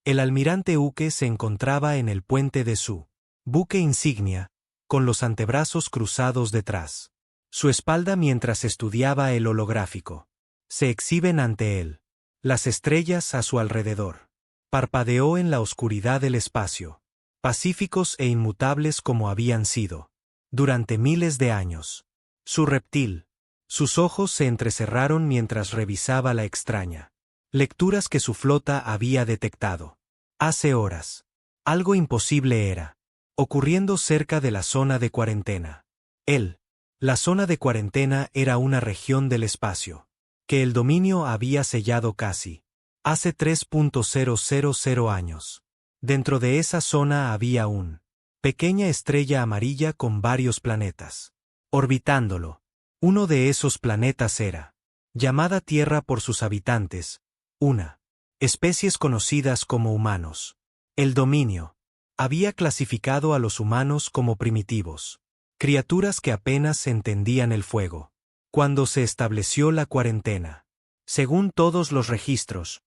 El almirante Uke se encontraba en el puente de su buque insignia, con los antebrazos cruzados detrás. Su espalda mientras estudiaba el holográfico. Se exhiben ante él. Las estrellas a su alrededor. Parpadeó en la oscuridad del espacio. Pacíficos e inmutables como habían sido. Durante miles de años. Su reptil. Sus ojos se entrecerraron mientras revisaba la extraña lecturas que su flota había detectado. Hace horas. Algo imposible era ocurriendo cerca de la zona de cuarentena. La zona de cuarentena era una región del espacio que el dominio había sellado casi hace 3.000 años. Dentro de esa zona había una pequeña estrella amarilla con varios planetas orbitándolo. Uno de esos planetas era llamada Tierra por sus habitantes, especies conocidas como humanos. El dominio había clasificado a los humanos como primitivos, criaturas que apenas entendían el fuego. Cuando se estableció la cuarentena, según todos los registros,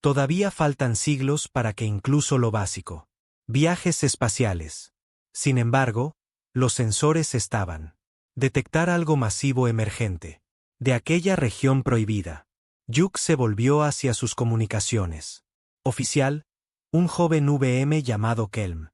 todavía faltan siglos para que incluso lo básico, viajes espaciales. Sin embargo, los sensores estaban detectar algo masivo emergente de aquella región prohibida. Yuk se volvió hacia sus comunicaciones. Oficial, un joven VM llamado Kelm.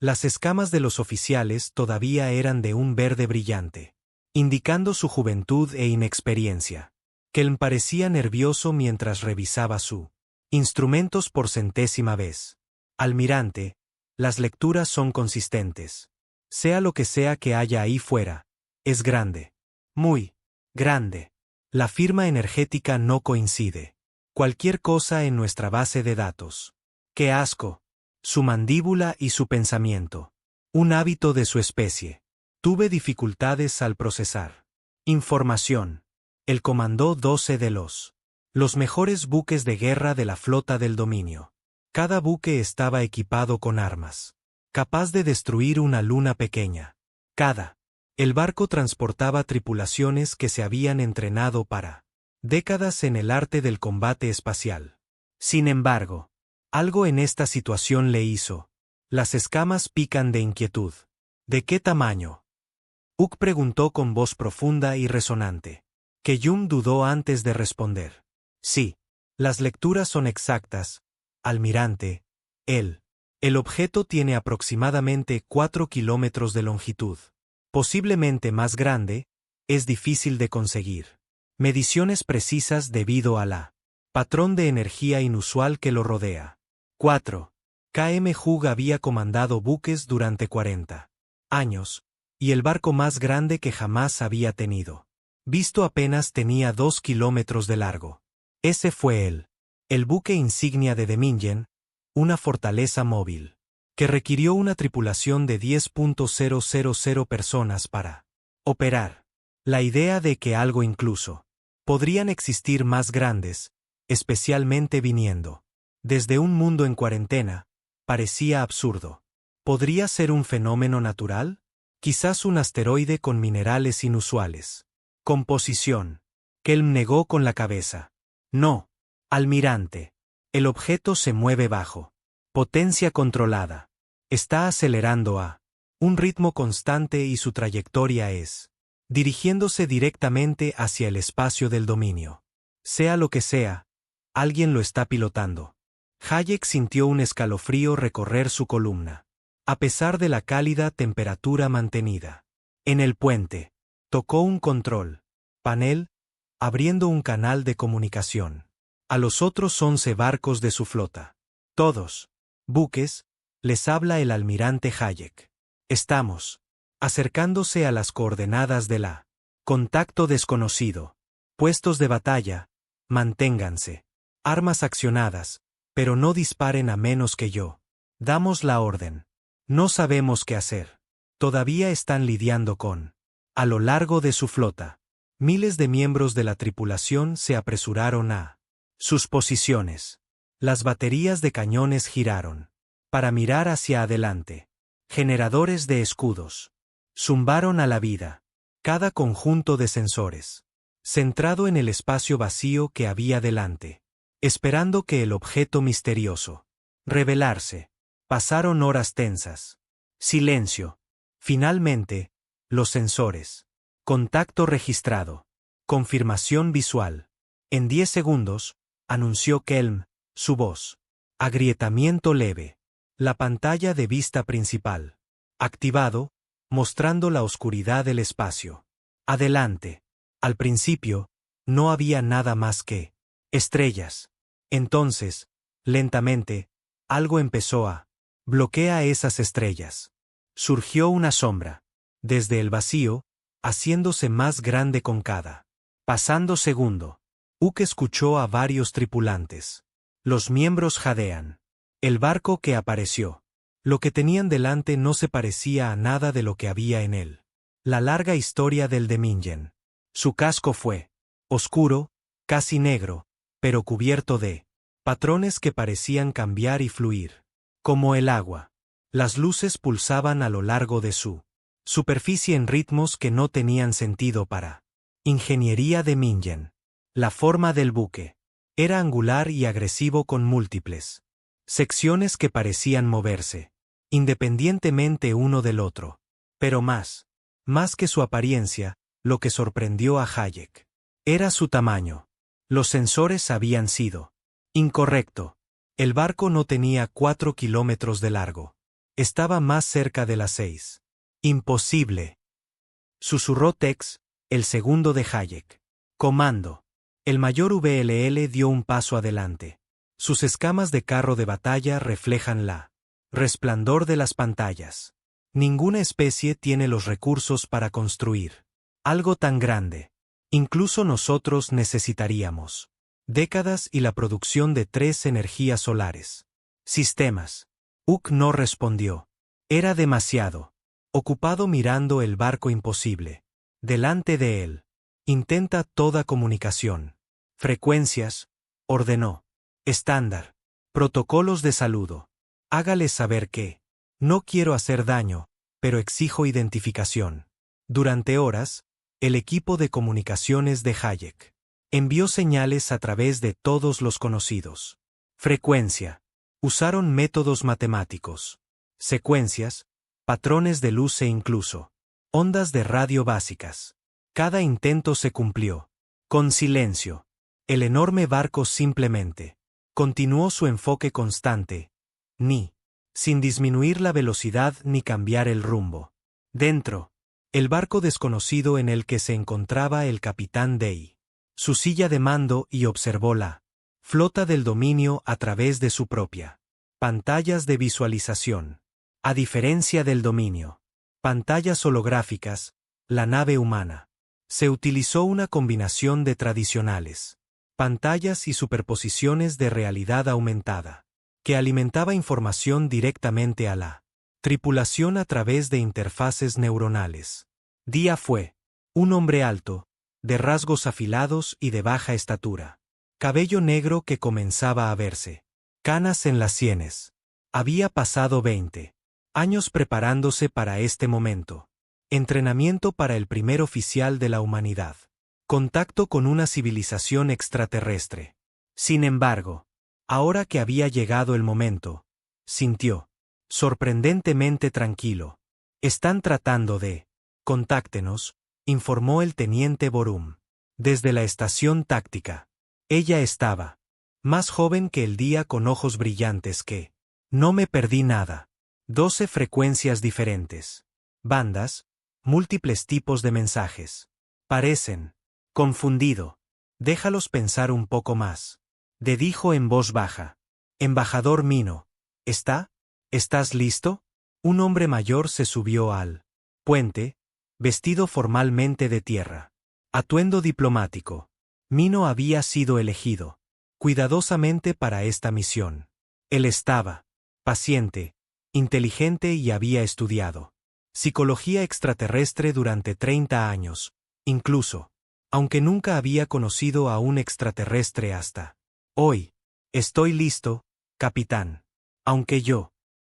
Las escamas de los oficiales todavía eran de un verde brillante, indicando su juventud e inexperiencia. Kelm parecía nervioso mientras revisaba su instrumentos por centésima vez. Almirante, las lecturas son consistentes. Sea lo que sea que haya ahí fuera, es grande. Muy grande. La firma energética no coincide. Cualquier cosa en nuestra base de datos. ¡Qué asco! Su mandíbula y su pensamiento. Un hábito de su especie. Tuve dificultades al procesar información. El Comando 12 de los mejores buques de guerra de la flota del dominio. Cada buque estaba equipado con armas, capaz de destruir una luna pequeña. El barco transportaba tripulaciones que se habían entrenado para décadas en el arte del combate espacial. Sin embargo, algo en esta situación le hizo. Las escamas pican de inquietud. ¿De qué tamaño? Uck preguntó con voz profunda y resonante. Que Yum dudó antes de responder. Sí, las lecturas son exactas, almirante. El objeto tiene aproximadamente 4 kilómetros de longitud. Posiblemente más grande, es difícil de conseguir mediciones precisas debido a la patrón de energía inusual que lo rodea. 4. KM Hug había comandado buques durante 40 años, y el barco más grande que jamás había tenido visto apenas tenía 2 kilómetros de largo. Ese fue el buque insignia de Demingen, una fortaleza móvil que requirió una tripulación de 10.000 personas para operar. La idea de que algo incluso podrían existir más grandes, especialmente viniendo desde un mundo en cuarentena, parecía absurdo. ¿Podría ser un fenómeno natural? Quizás un asteroide con minerales inusuales. Composición. Kelm negó con la cabeza. No, almirante. El objeto se mueve bajo potencia controlada. Está acelerando a un ritmo constante y su trayectoria es dirigiéndose directamente hacia el espacio del dominio. Sea lo que sea, alguien lo está pilotando. Hayek sintió un escalofrío recorrer su columna. A pesar de la cálida temperatura mantenida. En el puente, tocó un control panel, abriendo un canal de comunicación a los otros 11 barcos de su flota. Todos buques, les habla el almirante Hayek. Estamos acercándose a las coordenadas de la contacto desconocido. Puestos de batalla, manténganse. Armas accionadas, pero no disparen a menos que yo damos la orden. No sabemos qué hacer. Todavía están lidiando con. A lo largo de su flota, miles de miembros de la tripulación se apresuraron a sus posiciones. Las baterías de cañones giraron para mirar hacia adelante. Generadores de escudos zumbaron a la vida. Cada conjunto de sensores, centrado en el espacio vacío que había delante, esperando que el objeto misterioso revelarse. Pasaron horas tensas. Silencio. Finalmente, los sensores. Contacto registrado. Confirmación visual. En 10 segundos, anunció Kelm, su voz. Agrietamiento leve. La pantalla de vista principal. Activado, mostrando la oscuridad del espacio. Adelante. Al principio, no había nada más que estrellas. Entonces, lentamente, algo empezó a bloquear esas estrellas. Surgió una sombra. Desde el vacío, haciéndose más grande con cada pasando segundo. Uck escuchó a varios tripulantes. Los miembros jadean. El barco que apareció. Lo que tenían delante no se parecía a nada de lo que había en él. La larga historia del Demingen. Su casco fue oscuro, casi negro, pero cubierto de patrones que parecían cambiar y fluir. Como el agua. Las luces pulsaban a lo largo de su superficie en ritmos que no tenían sentido para ingeniería de Mingen. La forma del buque era angular y agresivo con múltiples secciones que parecían moverse independientemente uno del otro. Pero más que su apariencia, lo que sorprendió a Hayek era su tamaño. Los sensores habían sido incorrecto. El barco no tenía 4 kilómetros de largo. Estaba más cerca de las 6. Imposible. Susurró Tex, el segundo de Hayek. Comando. El mayor VLL dio un paso adelante. Sus escamas de carro de batalla reflejan la resplandor de las pantallas. Ninguna especie tiene los recursos para construir algo tan grande. Incluso nosotros necesitaríamos décadas y la producción de 3 energías solares. Sistemas. Uck no respondió. Era demasiado ocupado mirando el barco imposible. Delante de él. Intenta toda comunicación. Frecuencias, ordenó. Estándar. Protocolos de saludo. Hágales saber que no quiero hacer daño, pero exijo identificación. Durante horas, el equipo de comunicaciones de Hayek envió señales a través de todos los conocidos. Frecuencia. Usaron métodos matemáticos. Secuencias, patrones de luz e incluso ondas de radio básicas. Cada intento se cumplió. Con silencio. El enorme barco simplemente continuó su enfoque constante, sin disminuir la velocidad ni cambiar el rumbo. Dentro, el barco desconocido en el que se encontraba el capitán Day. Su silla de mando y observó la flota del dominio a través de su propia pantallas de visualización. A diferencia del dominio, pantallas holográficas, la nave humana. Se utilizó una combinación de tradicionales pantallas y superposiciones de realidad aumentada, que alimentaba información directamente a la tripulación a través de interfaces neuronales. Día fue un hombre alto, de rasgos afilados y de baja estatura. Cabello negro que comenzaba a verse. Canas en las sienes. Había pasado 20 años preparándose para este momento. Entrenamiento para el primer oficial de la humanidad. Contacto con una civilización extraterrestre. Sin embargo, ahora que había llegado el momento, sintió sorprendentemente tranquilo. Están tratando de contáctenos, informó el teniente Borum. Desde la estación táctica. Ella estaba más joven que el día con ojos brillantes que no me perdí nada. 12 frecuencias diferentes. Bandas, múltiples tipos de mensajes. Parecen confundido. Déjalos pensar un poco más. Dijo en voz baja. Embajador Mino, ¿estás listo? Un hombre mayor se subió al puente, vestido formalmente de tierra. Atuendo diplomático. Mino había sido elegido cuidadosamente para esta misión. Él estaba paciente, inteligente y había estudiado psicología extraterrestre durante 30 años, incluso, aunque nunca había conocido a un extraterrestre hasta hoy. Estoy listo, capitán. Aunque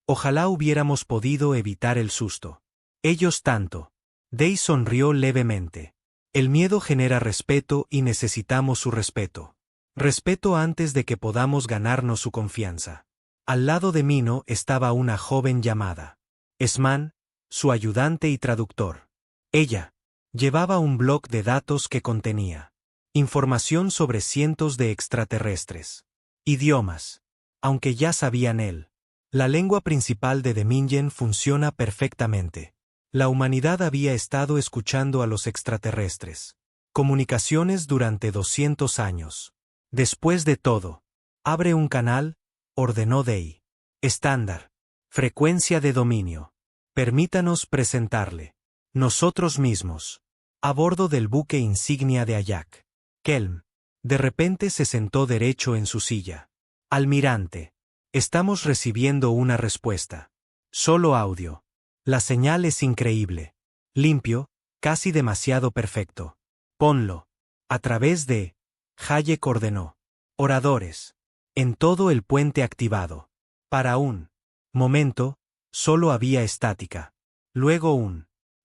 ojalá hubiéramos podido evitar el susto. Ellos tanto. Day sonrió levemente. El miedo genera respeto y necesitamos su respeto. Respeto antes de que podamos ganarnos su confianza. Al lado de Mino estaba una joven llamada Esman, su ayudante y traductor. Ella llevaba un bloc de datos que contenía información sobre cientos de extraterrestres. Idiomas. Aunque ya sabían él. La lengua principal de Dominion funciona perfectamente. La humanidad había estado escuchando a los extraterrestres. Comunicaciones durante 200 años. Después de todo, abre un canal, ordenó Day. Estándar. Frecuencia de dominio. Permítanos presentarle. Nosotros mismos. A bordo del buque insignia de Ayak. Kelm. De repente se sentó derecho en su silla. Almirante. Estamos recibiendo una respuesta. Solo audio. La señal es increíble. Limpio, casi demasiado perfecto. Ponlo. A través de... Hayek ordenó. Oradores. En todo el puente activado. Para un momento, solo había estática. Luego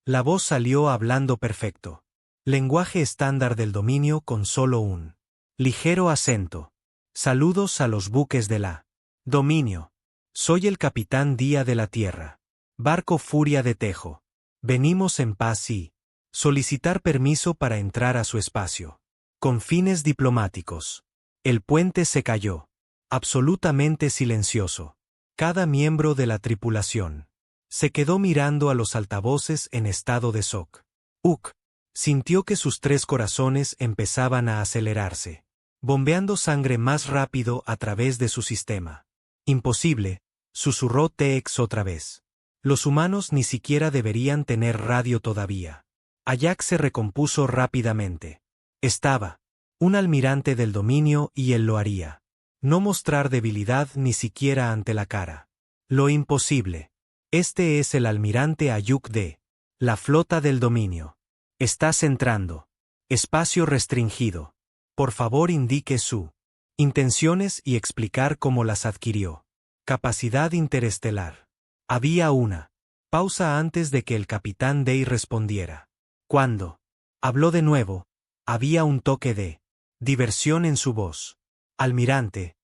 La voz salió hablando perfecto. Lenguaje estándar del dominio con solo un ligero acento. Saludos a los buques de la dominio. Soy el capitán Día de la Tierra. Barco Furia de Tejo. Venimos en paz y solicitar permiso para entrar a su espacio. Con fines diplomáticos. El puente se cayó. Absolutamente silencioso. Cada miembro de la tripulación se quedó mirando a los altavoces en estado de shock. Uck sintió que sus 3 corazones empezaban a acelerarse, bombeando sangre más rápido a través de su sistema. Imposible, susurró Tex otra vez. Los humanos ni siquiera deberían tener radio todavía. Ayak se recompuso rápidamente. Estaba un almirante del dominio y él lo haría. No mostrar debilidad ni siquiera ante la cara. Lo imposible. Este es el almirante Ayuk de la flota del dominio. Estás entrando. Espacio restringido. Por favor indique su intenciones y explicar cómo las adquirió. Capacidad interestelar. Había una pausa antes de que el capitán Day respondiera. Cuando habló de nuevo, había un toque de diversión en su voz. Almirante,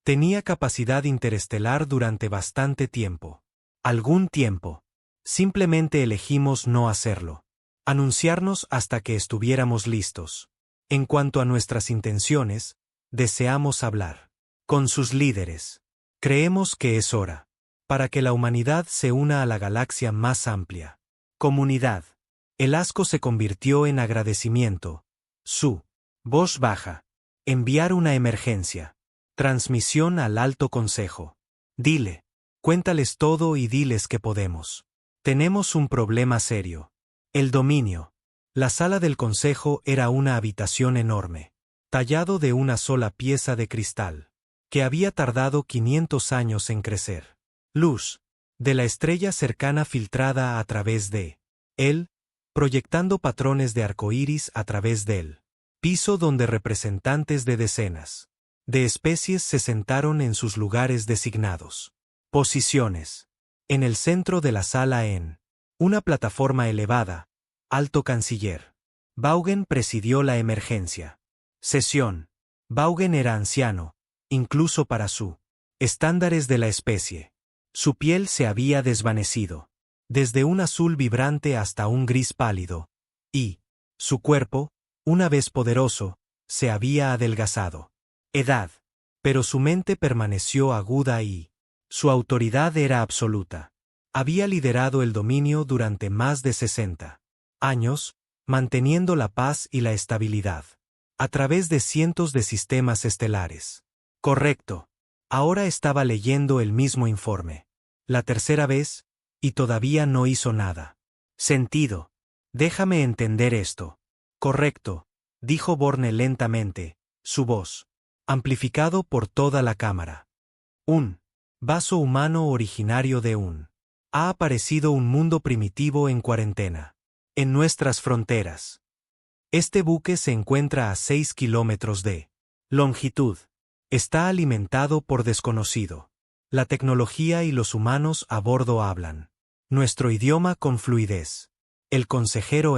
tenía capacidad interestelar durante bastante tiempo. Algún tiempo. Simplemente elegimos no hacerlo. Anunciarnos hasta que estuviéramos listos. En cuanto a nuestras intenciones, deseamos hablar con sus líderes. Creemos que es hora para que la humanidad se una a la galaxia más amplia. Comunidad. El asco se convirtió en agradecimiento. Su voz baja. Enviar una emergencia. Transmisión al Alto Consejo. Dile. Cuéntales todo y diles que podemos. Tenemos un problema serio. El dominio. La sala del consejo era una habitación enorme, tallado de una sola pieza de cristal, que había tardado 500 años en crecer. Luz de la estrella cercana filtrada a través de él, proyectando patrones de arcoíris a través del piso donde representantes de decenas de especies se sentaron en sus lugares designados. Posiciones. En el centro de la sala en una plataforma elevada, Alto Canciller. Vaughan presidió la emergencia. Sesión. Vaughan era anciano, incluso para su estándares de la especie. Su piel se había desvanecido, desde un azul vibrante hasta un gris pálido, y su cuerpo, una vez poderoso, se había adelgazado. Edad. Pero su mente permaneció aguda y su autoridad era absoluta. Había liderado el dominio durante más de 60 años, manteniendo la paz y la estabilidad, a través de cientos de sistemas estelares. Correcto. Ahora estaba leyendo el mismo informe. La tercera vez, y todavía no hizo nada. Sentido. Déjame entender esto. Correcto, dijo Borne lentamente, su voz amplificado por toda la cámara. Un vaso humano originario de un. Ha aparecido un mundo primitivo en cuarentena. En nuestras fronteras. Este buque se encuentra a 6 kilómetros de longitud. Está alimentado por desconocido. La tecnología y los humanos a bordo hablan nuestro idioma con fluidez. El consejero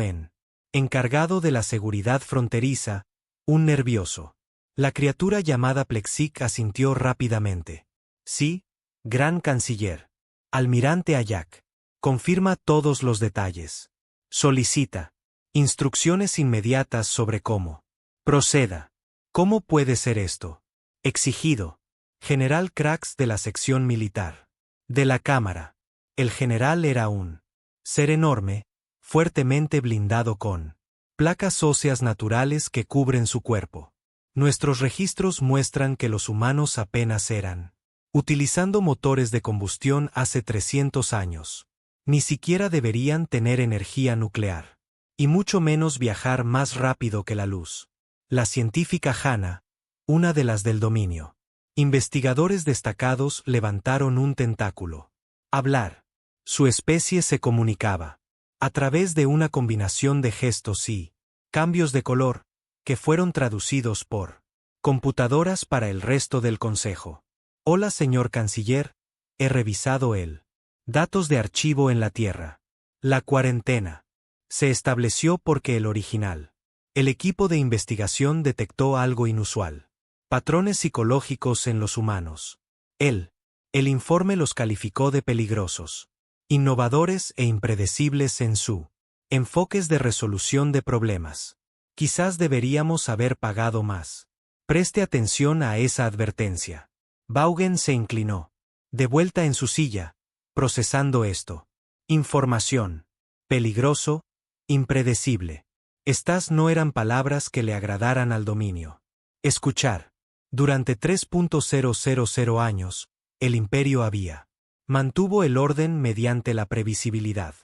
encargado de la seguridad fronteriza, un nervioso La criatura llamada Plexic asintió rápidamente. Sí, gran canciller. Almirante Ayak. Confirma todos los detalles. Solicita instrucciones inmediatas sobre cómo. Proceda. ¿Cómo puede ser esto? Exigido. General Krax de la sección militar. De la Cámara. El general era un ser enorme, fuertemente blindado con placas óseas naturales que cubren su cuerpo. Nuestros registros muestran que los humanos apenas eran utilizando motores de combustión hace 300 años. Ni siquiera deberían tener energía nuclear. Y mucho menos viajar más rápido que la luz. La científica Hannah, una de las del dominio. Investigadores destacados levantaron un tentáculo. Hablar. Su especie se comunicaba. A través de una combinación de gestos y cambios de color, que fueron traducidos por computadoras para el resto del consejo. Hola señor canciller, he revisado el datos de archivo en la Tierra. La cuarentena se estableció porque el original. El equipo de investigación detectó algo inusual. Patrones psicológicos en los humanos. El informe los calificó de peligrosos, innovadores e impredecibles en su enfoques de resolución de problemas. Quizás deberíamos haber pagado más. Preste atención a esa advertencia. Vaughan se inclinó. De vuelta en su silla, procesando esto. Información. Peligroso, impredecible. Estas no eran palabras que le agradaran al dominio. Escuchar. Durante 3.000 años, el imperio mantuvo el orden mediante la previsibilidad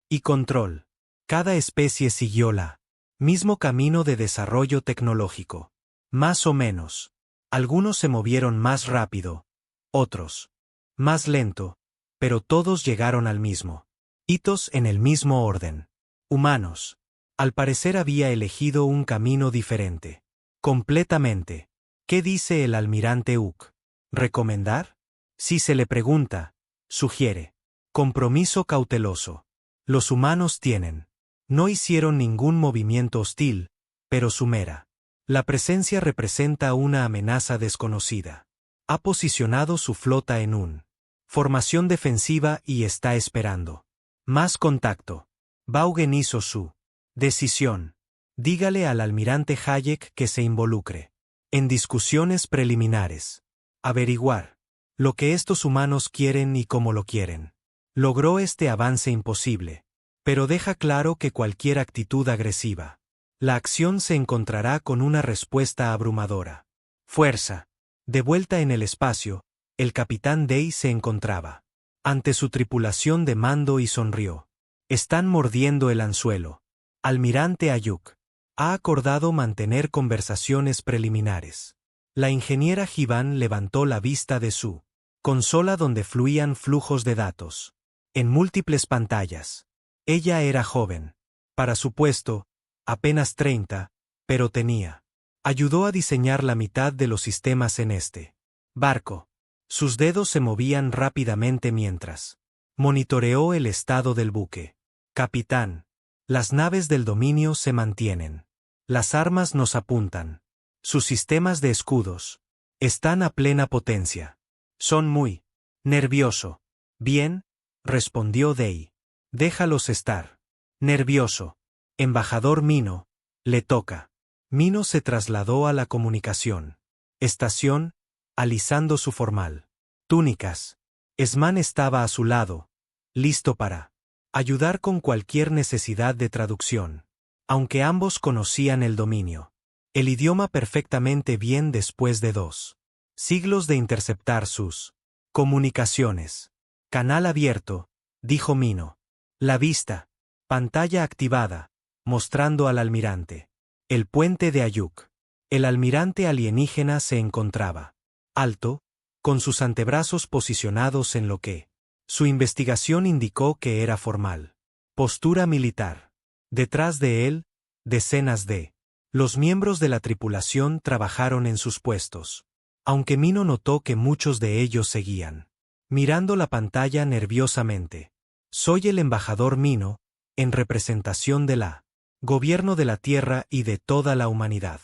y control. Cada especie siguió la mismo camino de desarrollo tecnológico. Más o menos. Algunos se movieron más rápido, otros más lento, pero todos llegaron al mismo. Hitos en el mismo orden. Humanos. Al parecer había elegido un camino diferente. Completamente. ¿Qué dice el almirante Uck? ¿Recomendar? Si se le pregunta, sugiere. Compromiso cauteloso. Los humanos tienen. No hicieron ningún movimiento hostil, pero su mera la presencia representa una amenaza desconocida. Ha posicionado su flota en un formación defensiva y está esperando más contacto. Vaughan hizo su decisión. Dígale al almirante Hayek que se involucre en discusiones preliminares. Averiguar lo que estos humanos quieren y cómo lo quieren. Logró este avance imposible, pero deja claro que cualquier actitud agresiva. La acción se encontrará con una respuesta abrumadora. Fuerza. De vuelta en el espacio, el capitán Day se encontraba ante su tripulación de mando y sonrió. Están mordiendo el anzuelo. Almirante Ayuk ha acordado mantener conversaciones preliminares. La ingeniera Jivan levantó la vista de su consola donde fluían flujos de datos. En múltiples pantallas. Ella era joven. Para su puesto, apenas 30, pero tenía. Ayudó a diseñar la mitad de los sistemas en este barco. Sus dedos se movían rápidamente mientras monitoreó el estado del buque. Capitán, las naves del dominio se mantienen. Las armas nos apuntan. Sus sistemas de escudos están a plena potencia. Son muy nervioso. Bien, respondió Day. Déjalos estar. Nervioso. Embajador Mino, le toca. Mino se trasladó a la comunicación. Estación, alisando su formal túnicas. Esman estaba a su lado, listo para ayudar con cualquier necesidad de traducción. Aunque ambos conocían el dominio. El idioma perfectamente bien después de 2 siglos de interceptar sus comunicaciones. Canal abierto, dijo Mino. La vista. Pantalla activada. Mostrando al almirante. El puente de Ayuk. El almirante alienígena se encontraba alto, con sus antebrazos posicionados en lo que su investigación indicó que era formal. Postura militar. Detrás de él, decenas de los miembros de la tripulación trabajaron en sus puestos. Aunque Mino notó que muchos de ellos seguían mirando la pantalla nerviosamente. Soy el embajador Mino, en representación de la gobierno de la Tierra y de toda la humanidad.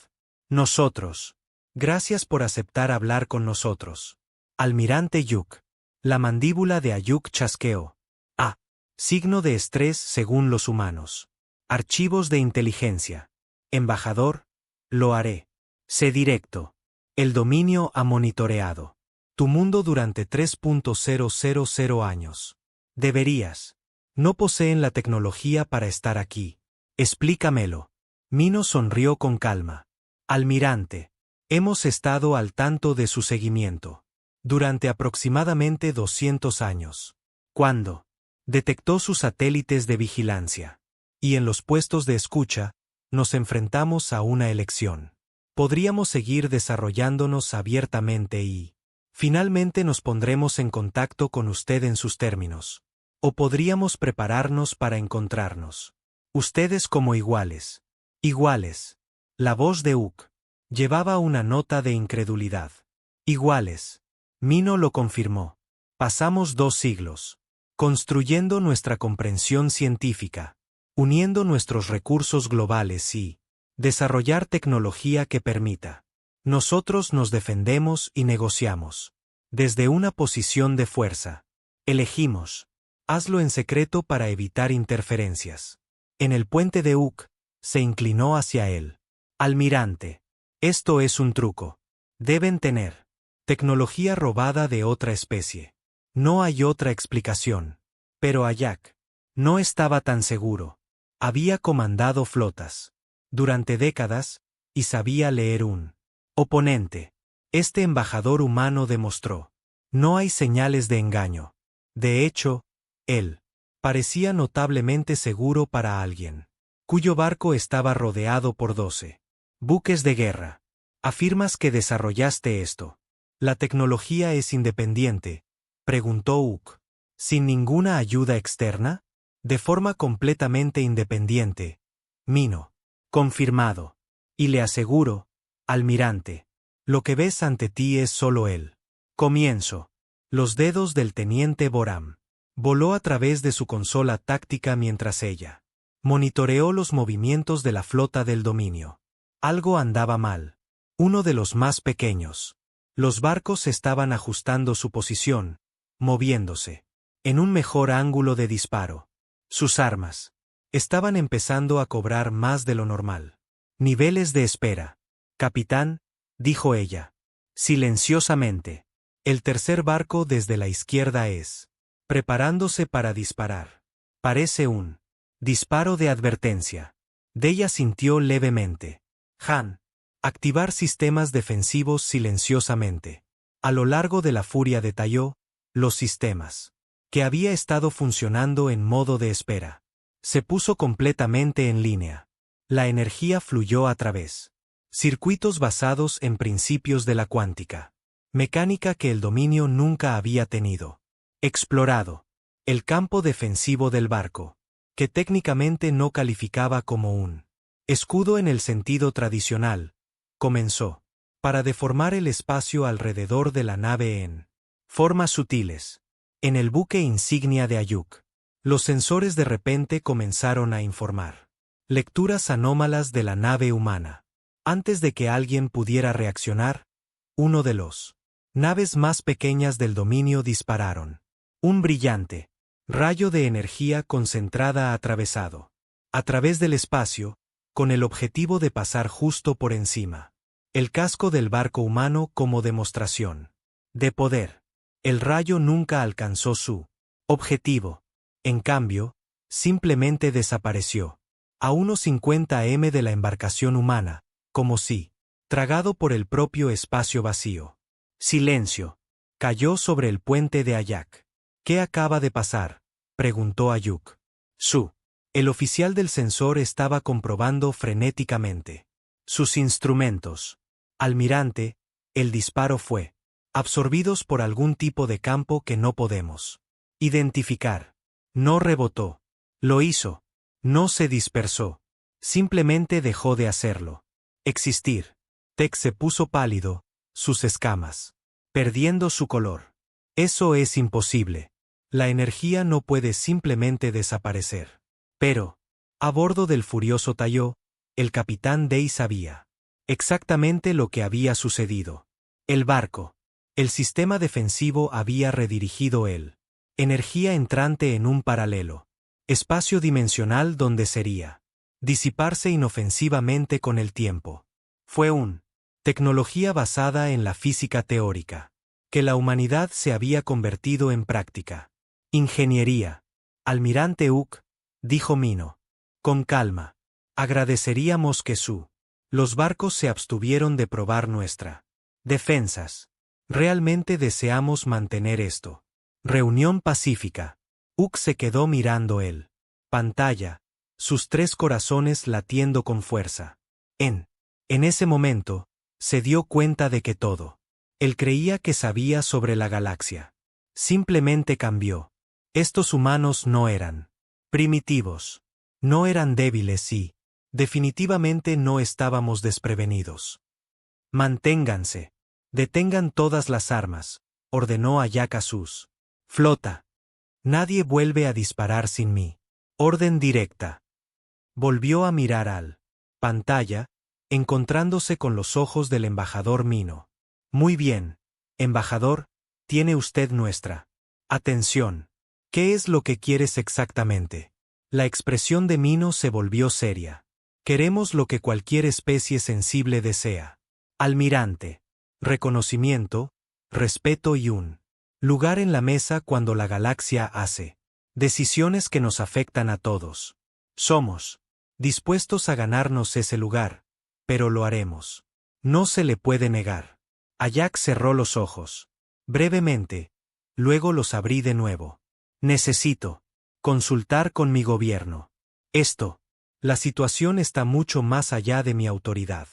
Nosotros Gracias por aceptar hablar con nosotros. Almirante Yuk. La mandíbula de Ayuk chasqueó. Ah. Signo de estrés según los humanos. Archivos de inteligencia. Embajador. Lo haré. Sé directo. El dominio ha monitoreado tu mundo durante 3.000 años. Deberías. No poseen la tecnología para estar aquí. Explícamelo. Mino sonrió con calma. Almirante. Hemos estado al tanto de su seguimiento durante aproximadamente 200 años. ¿Cuándo? Detectó sus satélites de vigilancia. Y en los puestos de escucha, nos enfrentamos a una elección. Podríamos seguir desarrollándonos abiertamente y, finalmente nos pondremos en contacto con usted en sus términos. O podríamos prepararnos para encontrarnos. Ustedes como iguales. Iguales. La voz de Uk llevaba una nota de incredulidad. Iguales. Mino lo confirmó. Pasamos 2 siglos construyendo nuestra comprensión científica, uniendo nuestros recursos globales y desarrollar tecnología que permita. Nosotros nos defendemos y negociamos. Desde una posición de fuerza. Elegimos. Hazlo en secreto para evitar interferencias. En el puente de Uk, se inclinó hacia él. Almirante. Esto es un truco. Deben tener tecnología robada de otra especie. No hay otra explicación. Pero Ayuk no estaba tan seguro. Había comandado flotas durante décadas y sabía leer un oponente. Este embajador humano demostró. No hay señales de engaño. De hecho, él parecía notablemente seguro para alguien cuyo barco estaba rodeado por 12 buques de guerra. ¿Afirmas que desarrollaste esto? ¿La tecnología es independiente?, preguntó Uk. ¿Sin ninguna ayuda externa? De forma completamente independiente. Mino. Confirmado. Y le aseguro, almirante, lo que ves ante ti es solo él. Comienzo. Los dedos del teniente Boram. Voló a través de su consola táctica mientras ella monitoreó los movimientos de la flota del dominio. Algo andaba mal. Uno de los más pequeños. Los barcos estaban ajustando su posición, moviéndose en un mejor ángulo de disparo. Sus armas estaban empezando a cobrar más de lo normal. Niveles de espera. Capitán, dijo ella. Silenciosamente. El tercer barco desde la izquierda es preparándose para disparar. Parece un disparo de advertencia. Deya sintió levemente. Han. Activar sistemas defensivos silenciosamente. A lo largo de la furia detalló los sistemas que había estado funcionando en modo de espera. Se puso completamente en línea. La energía fluyó a través circuitos basados en principios de la cuántica. Mecánica que el dominio nunca había tenido. Explorado. El campo defensivo del barco, que técnicamente no calificaba como un escudo en el sentido tradicional, comenzó para deformar el espacio alrededor de la nave en formas sutiles. En el buque insignia de Ayuk, los sensores de repente comenzaron a informar lecturas anómalas de la nave humana. Antes de que alguien pudiera reaccionar, uno de los naves más pequeñas del dominio dispararon un brillante rayo de energía concentrada atravesado a través del espacio, con el objetivo de pasar justo por encima el casco del barco humano como demostración de poder. El rayo nunca alcanzó su objetivo. En cambio, simplemente desapareció a unos 50 m de la embarcación humana, como si tragado por el propio espacio vacío. Silencio. Cayó sobre el puente de Ayuk. ¿Qué acaba de pasar?, preguntó Ayuk. El oficial del sensor estaba comprobando frenéticamente sus instrumentos. Almirante, el disparo fue absorbidos por algún tipo de campo que no podemos identificar. No rebotó. Lo hizo. No se dispersó. Simplemente dejó de hacerlo. Existir. Tech se puso pálido, sus escamas perdiendo su color. Eso es imposible. La energía no puede simplemente desaparecer. Pero, a bordo del furioso Tayó, el capitán Day sabía Exactamente lo que había sucedido. El barco. El sistema defensivo había redirigido él. Energía entrante en un paralelo. Espacio dimensional donde sería. Disiparse inofensivamente con el tiempo. Fue tecnología basada en la física teórica. Que la humanidad se había convertido en práctica. Ingeniería. Almirante Hooke, dijo Mino. Con calma. Agradeceríamos que los barcos se abstuvieron de probar nuestra defensas. Realmente deseamos mantener esto. Reunión pacífica. Hooke se quedó mirando él. Pantalla. Sus 3 corazones latiendo con fuerza. En ese momento, se dio cuenta de que todo. Él creía que sabía sobre la galaxia. Simplemente cambió. Estos humanos no eran primitivos. No eran débiles y, definitivamente no estábamos desprevenidos. Manténganse. Detengan todas las armas, ordenó a Jack a sus flota. Nadie vuelve a disparar sin mí. Orden directa. Volvió a mirar al pantalla, encontrándose con los ojos del embajador Mino. Muy bien, embajador, tiene usted nuestra atención. ¿Qué es lo que quieres exactamente? La expresión de Mino se volvió seria. Queremos lo que cualquier especie sensible desea. Almirante. Reconocimiento, respeto y un lugar en la mesa cuando la galaxia hace decisiones que nos afectan a todos. Somos dispuestos a ganarnos ese lugar, pero lo haremos. No se le puede negar. Jack cerró los ojos. Brevemente. Luego los abrí de nuevo. Necesito consultar con mi gobierno. La situación está mucho más allá de mi autoridad.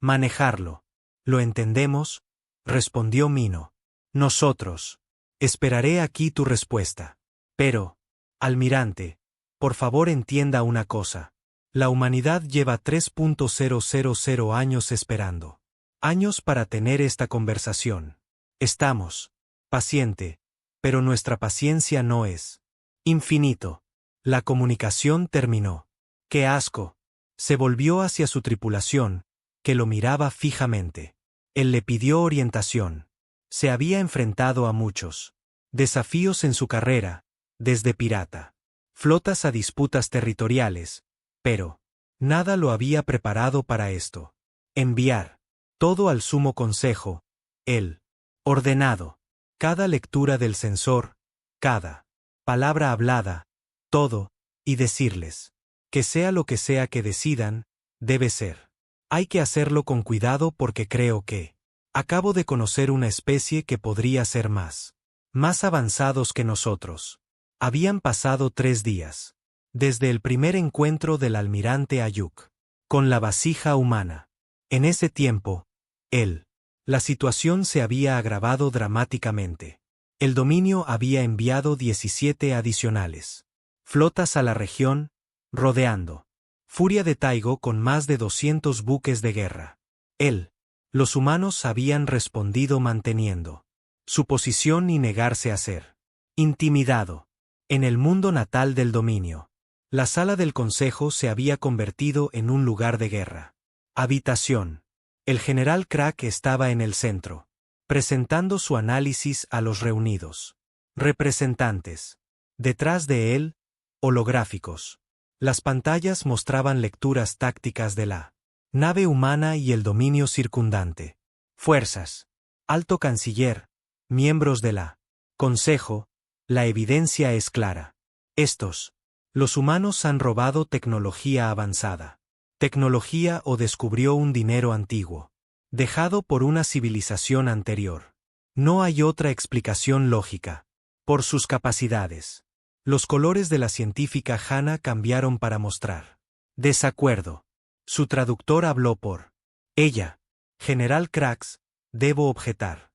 Manejarlo. ¿Lo entendemos? Respondió Mino. Nosotros. Esperaré aquí tu respuesta. Pero, almirante, por favor entienda una cosa. La humanidad lleva 3.000 años esperando. Años para tener esta conversación. Estamos paciente, pero nuestra paciencia no es infinito. La comunicación terminó. ¡Qué asco! Se volvió hacia su tripulación, que lo miraba fijamente. Él le pidió orientación. Se había enfrentado a muchos desafíos en su carrera, desde pirata, flotas a disputas territoriales, pero nada lo había preparado para esto. Enviar todo al Sumo Consejo, el ordenado, cada lectura del censor, cada palabra hablada, todo, y decirles que sea lo que sea que decidan, debe ser. Hay que hacerlo con cuidado porque creo que acabo de conocer una especie que podría ser más avanzados que nosotros. Habían pasado 3 días. Desde el primer encuentro del almirante Ayuk con la vasija humana. En ese tiempo, la situación se había agravado dramáticamente. El dominio había enviado 17 adicionales flotas a la región, rodeando Furia de Taigo con más de 200 buques de guerra. Los humanos habían respondido manteniendo su posición y negarse a ser intimidado. En el mundo natal del dominio, la sala del consejo se había convertido en un lugar de guerra. Habitación. El general Crack estaba en el centro, presentando su análisis a los reunidos representantes. Detrás de él, holográficos. Las pantallas mostraban lecturas tácticas de la nave humana y el dominio circundante. Fuerzas. Alto canciller. Miembros de la Consejo. La evidencia es clara. Los humanos han robado tecnología avanzada. Tecnología o descubrió un dinero antiguo, dejado por una civilización anterior. No hay otra explicación lógica. Por sus capacidades. Los colores de la científica Hannah cambiaron para mostrar desacuerdo. Su traductor habló por ella. General Krax, debo objetar.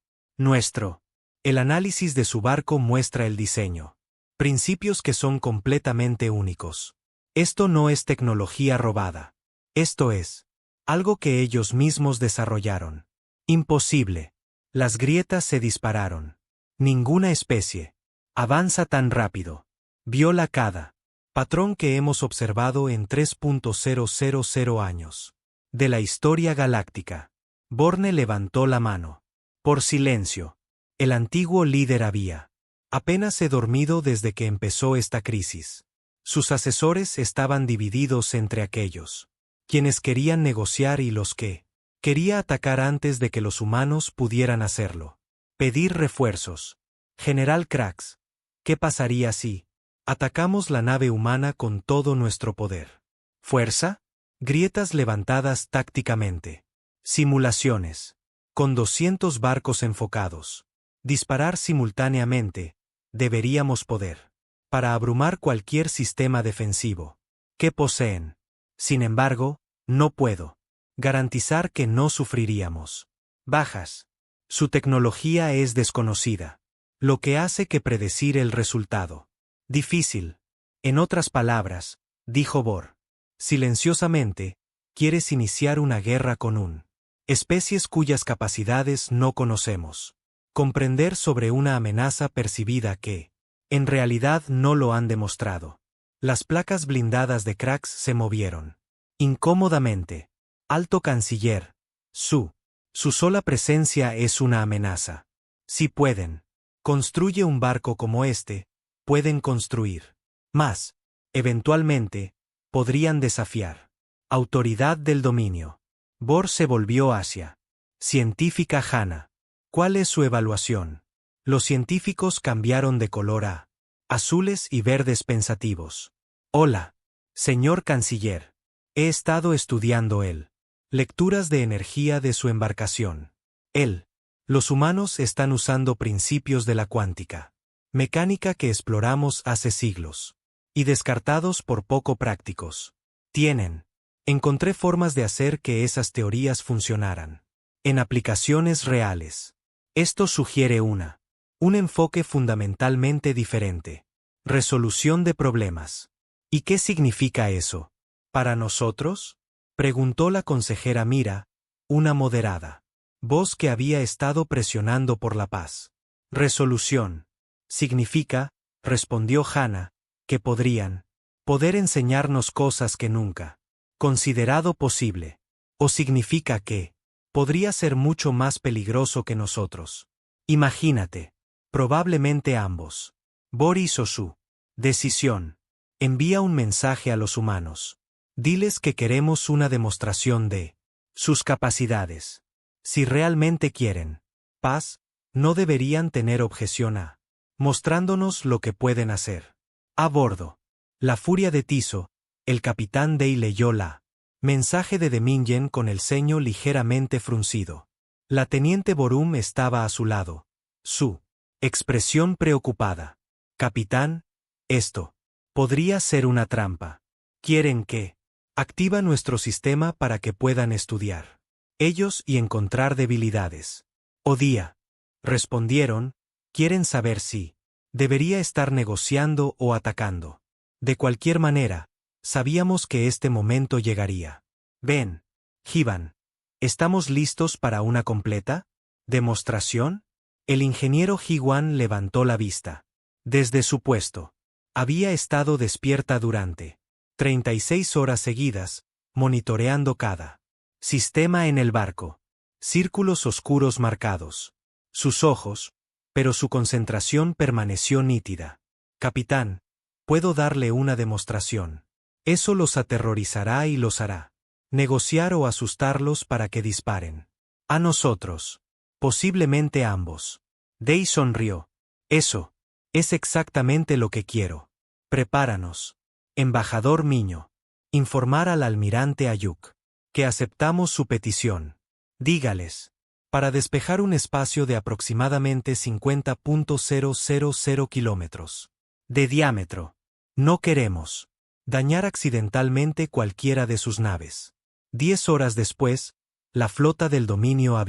El análisis de su barco muestra el diseño. Principios que son completamente únicos. Esto no es tecnología robada. Esto es algo que ellos mismos desarrollaron. Imposible. Las grietas se dispararon. Ninguna especie avanza tan rápido. Viola cada patrón que hemos observado en 3.000 años. de la historia galáctica. Borne levantó la mano. Por silencio. El antiguo líder había apenas dormido desde que empezó esta crisis. Sus asesores estaban divididos entre aquellos quienes querían negociar y los que quería atacar antes de que los humanos pudieran hacerlo. Pedir refuerzos. General Krax, ¿qué pasaría si atacamos la nave humana con todo nuestro poder? ¿Fuerza? Grietas levantadas tácticamente. Simulaciones. Con 200 barcos enfocados. Disparar simultáneamente. Deberíamos poder. Para abrumar cualquier sistema defensivo que poseen. Sin embargo, no puedo garantizar que no sufriríamos bajas. Su tecnología es desconocida, lo que hace que predecir el resultado difícil. En otras palabras, dijo Bor, silenciosamente, quieres iniciar una guerra con especies cuyas capacidades no conocemos. Comprender sobre una amenaza percibida que, en realidad, no lo han demostrado. Las placas blindadas de Krax se movieron. Incómodamente. Alto canciller. Su sola presencia es una amenaza. Si pueden. Construye un barco como este. Pueden construir. Más. Eventualmente. Podrían desafiar. Autoridad del dominio. Bor se volvió hacia. Científica Hannah. ¿Cuál es su evaluación? Los científicos cambiaron de color a azules y verdes pensativos. Hola, señor canciller. He estado estudiando lecturas de energía de su embarcación. Los humanos están usando principios de la cuántica mecánica que exploramos hace siglos. Y descartados por poco prácticos. Encontré formas de hacer que esas teorías funcionaran. En aplicaciones reales. Esto sugiere un enfoque fundamentalmente diferente. Resolución de problemas. ¿Y qué significa eso? ¿Para nosotros? Preguntó la consejera Mira, una moderada voz que había estado presionando por la paz. Resolución. Significa, respondió Hannah, que poder enseñarnos cosas que nunca considerado posible. O significa que podría ser mucho más peligroso que nosotros. Imagínate. Probablemente ambos. Bor hizo su decisión. Envía un mensaje a los humanos. Diles que queremos una demostración de sus capacidades. Si realmente quieren paz, no deberían tener objeción a mostrándonos lo que pueden hacer. A bordo. La furia de Tiso, el capitán Day leyó la mensaje de Demingen con el ceño ligeramente fruncido. La teniente Borum estaba a su lado. Su expresión preocupada. Capitán, esto podría ser una trampa. ¿Quieren que activa nuestro sistema para que puedan estudiar ellos y encontrar debilidades? Odía. Respondieron, quieren saber si debería estar negociando o atacando. De cualquier manera, sabíamos que este momento llegaría. Ven, Hivan. ¿Estamos listos para una completa demostración? El ingeniero Hiwan levantó la vista. Desde su puesto. Había estado despierta durante 36 horas seguidas, monitoreando cada sistema en el barco. Círculos oscuros marcados. Sus ojos, pero su concentración permaneció nítida. Capitán, puedo darle una demostración. Eso los aterrorizará y los hará negociar o asustarlos para que disparen. A nosotros. Posiblemente ambos. Day sonrió. Eso es exactamente lo que quiero. Prepáranos. Embajador Miño. Informar al almirante Ayuk que aceptamos su petición. Dígales. Para despejar un espacio de aproximadamente 50.000 kilómetros de diámetro. No queremos dañar accidentalmente cualquiera de sus naves. 10 horas después, la flota del dominio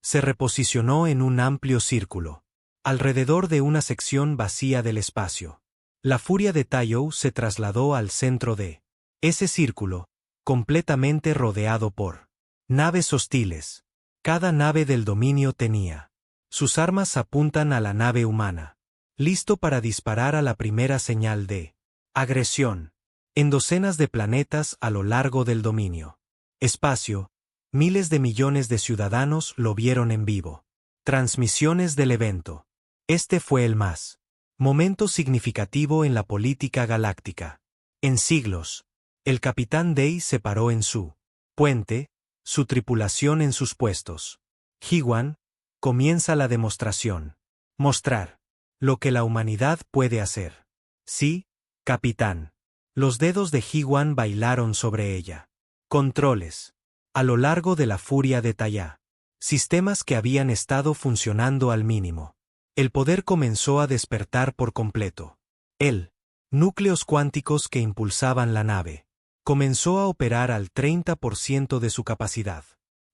se reposicionó en un amplio círculo, alrededor de una sección vacía del espacio. La furia de Taiyou se trasladó al centro de ese círculo, completamente rodeado por naves hostiles. Cada nave del dominio tenía sus armas apuntan a la nave humana, listo para disparar a la primera señal de agresión. En docenas de planetas a lo largo del dominio. Espacio. Miles de millones de ciudadanos lo vieron en vivo. Transmisiones del evento. Este fue el más momento significativo en la política galáctica. En siglos. El Capitán Day se paró en su puente, su tripulación en sus puestos. Hiwan, comienza la demostración. Mostrar lo que la humanidad puede hacer. Sí, capitán. Los dedos de Hiwan bailaron sobre ella. Controles. A lo largo de la furia de Taya. Sistemas que habían estado funcionando al mínimo. El poder comenzó a despertar por completo. Núcleos cuánticos que impulsaban la nave. Comenzó a operar al 30% de su capacidad.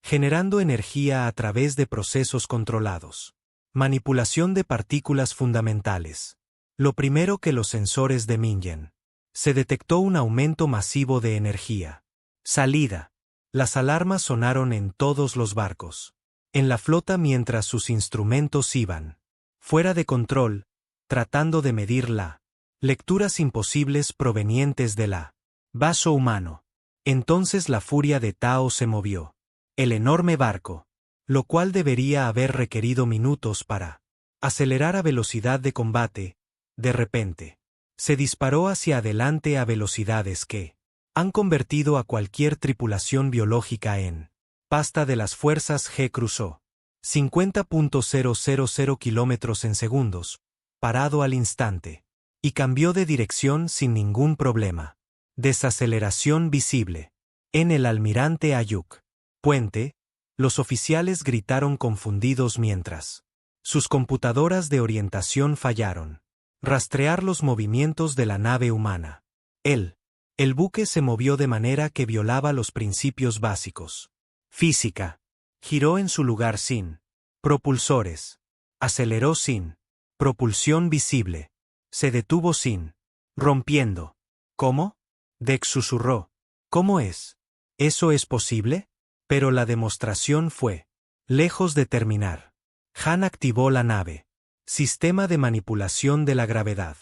Generando energía a través de procesos controlados. Manipulación de partículas fundamentales. Lo primero que los sensores de Mingen. Se detectó un aumento masivo de energía. Salida. Las alarmas sonaron en todos los barcos. En la flota mientras sus instrumentos iban fuera de control, tratando de medir lecturas imposibles provenientes de vaso humano. Entonces la furia de Tao se movió. El enorme barco, lo cual debería haber requerido minutos para acelerar a velocidad de combate, de repente, se disparó hacia adelante a velocidades que han convertido a cualquier tripulación biológica en pasta de las fuerzas G. Cruzó 50.000 kilómetros en segundos, parado al instante, y cambió de dirección sin ningún problema. Desaceleración visible. En el almirante Ayuk Puente, los oficiales gritaron confundidos mientras sus computadoras de orientación fallaron. Rastrear los movimientos de la nave humana. El buque se movió de manera que violaba los principios básicos. Física. Giró en su lugar sin propulsores. Aceleró sin propulsión visible. Se detuvo sin rompiendo. ¿Cómo? Dex susurró. ¿Cómo es? ¿Eso es posible? Pero la demostración fue lejos de terminar. Han activó la nave. Sistema de manipulación de la gravedad.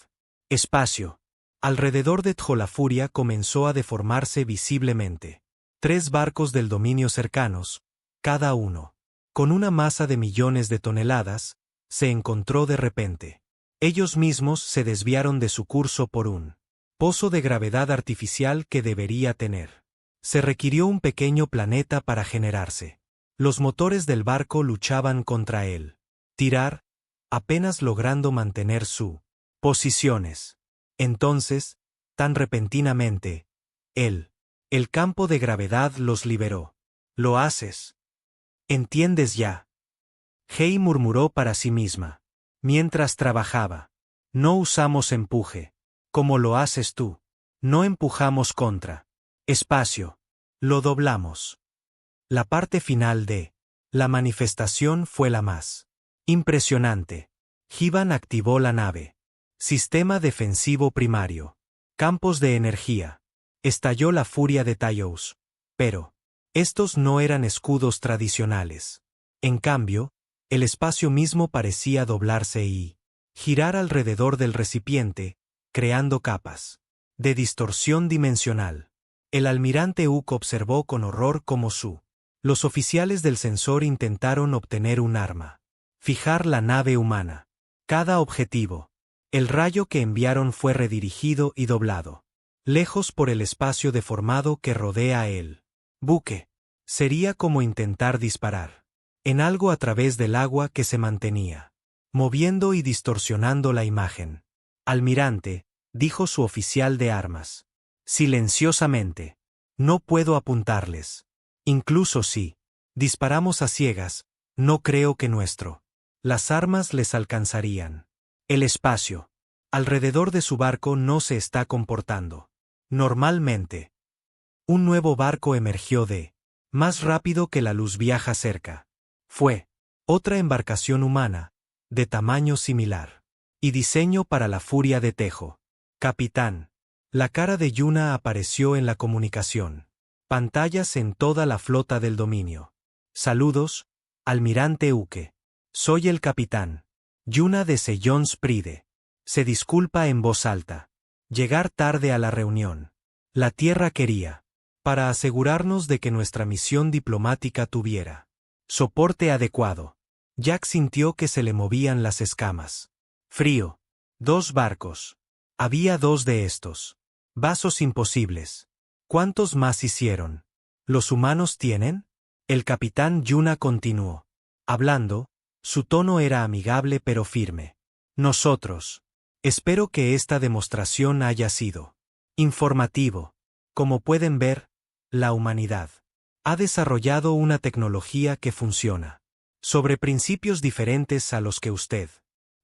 Espacio. Alrededor de Tjolafuria comenzó a deformarse visiblemente. 3 barcos del dominio cercanos, cada uno con una masa de millones de toneladas, se encontró de repente. Ellos mismos se desviaron de su curso por un pozo de gravedad artificial que debería tener. Se requirió un pequeño planeta para generarse. Los motores del barco luchaban contra él. Tirar, apenas logrando mantener su posiciones. Entonces, tan repentinamente, el campo de gravedad los liberó. Lo haces. ¿Entiendes ya? Hei murmuró para sí misma. Mientras trabajaba. No usamos empuje. Como lo haces tú. No empujamos contra espacio. Lo doblamos. La parte final de la manifestación fue la más impresionante. Hiwan activó la nave. Sistema defensivo primario. Campos de energía. Estalló la furia de Tayous. Pero estos no eran escudos tradicionales. En cambio, el espacio mismo parecía doblarse y girar alrededor del recipiente, creando capas de distorsión dimensional. El almirante Uck observó con horror cómo los oficiales del sensor intentaron obtener un arma. Fijar la nave humana. Cada objetivo. El rayo que enviaron fue redirigido y doblado. Lejos por el espacio deformado que rodea el buque. Sería como intentar disparar en algo a través del agua que se mantenía moviendo y distorsionando la imagen. Almirante, dijo su oficial de armas. Silenciosamente. No puedo apuntarles. Incluso si disparamos a ciegas, no creo que las armas les alcanzarían. El espacio alrededor de su barco no se está comportando normalmente. Un nuevo barco emergió más rápido que la luz viaja cerca. Fue otra embarcación humana, de tamaño similar, y diseño para la furia de Tejo. Capitán. La cara de Yuna apareció en la comunicación. Pantallas en toda la flota del dominio. Saludos, almirante Uke. Soy el capitán. Yuna de Sejons Pride. Se disculpa en voz alta. Llegar tarde a la reunión. La Tierra quería para asegurarnos de que nuestra misión diplomática tuviera soporte adecuado. Jack sintió que se le movían las escamas. Frío. 2 barcos. Había 2 de estos. Vasos imposibles. ¿Cuántos más hicieron? ¿Los humanos tienen? El capitán Yuna continuó. Hablando, su tono era amigable pero firme. Nosotros. Espero que esta demostración haya sido informativo. Como pueden ver, la humanidad ha desarrollado una tecnología que funciona sobre principios diferentes a los que usted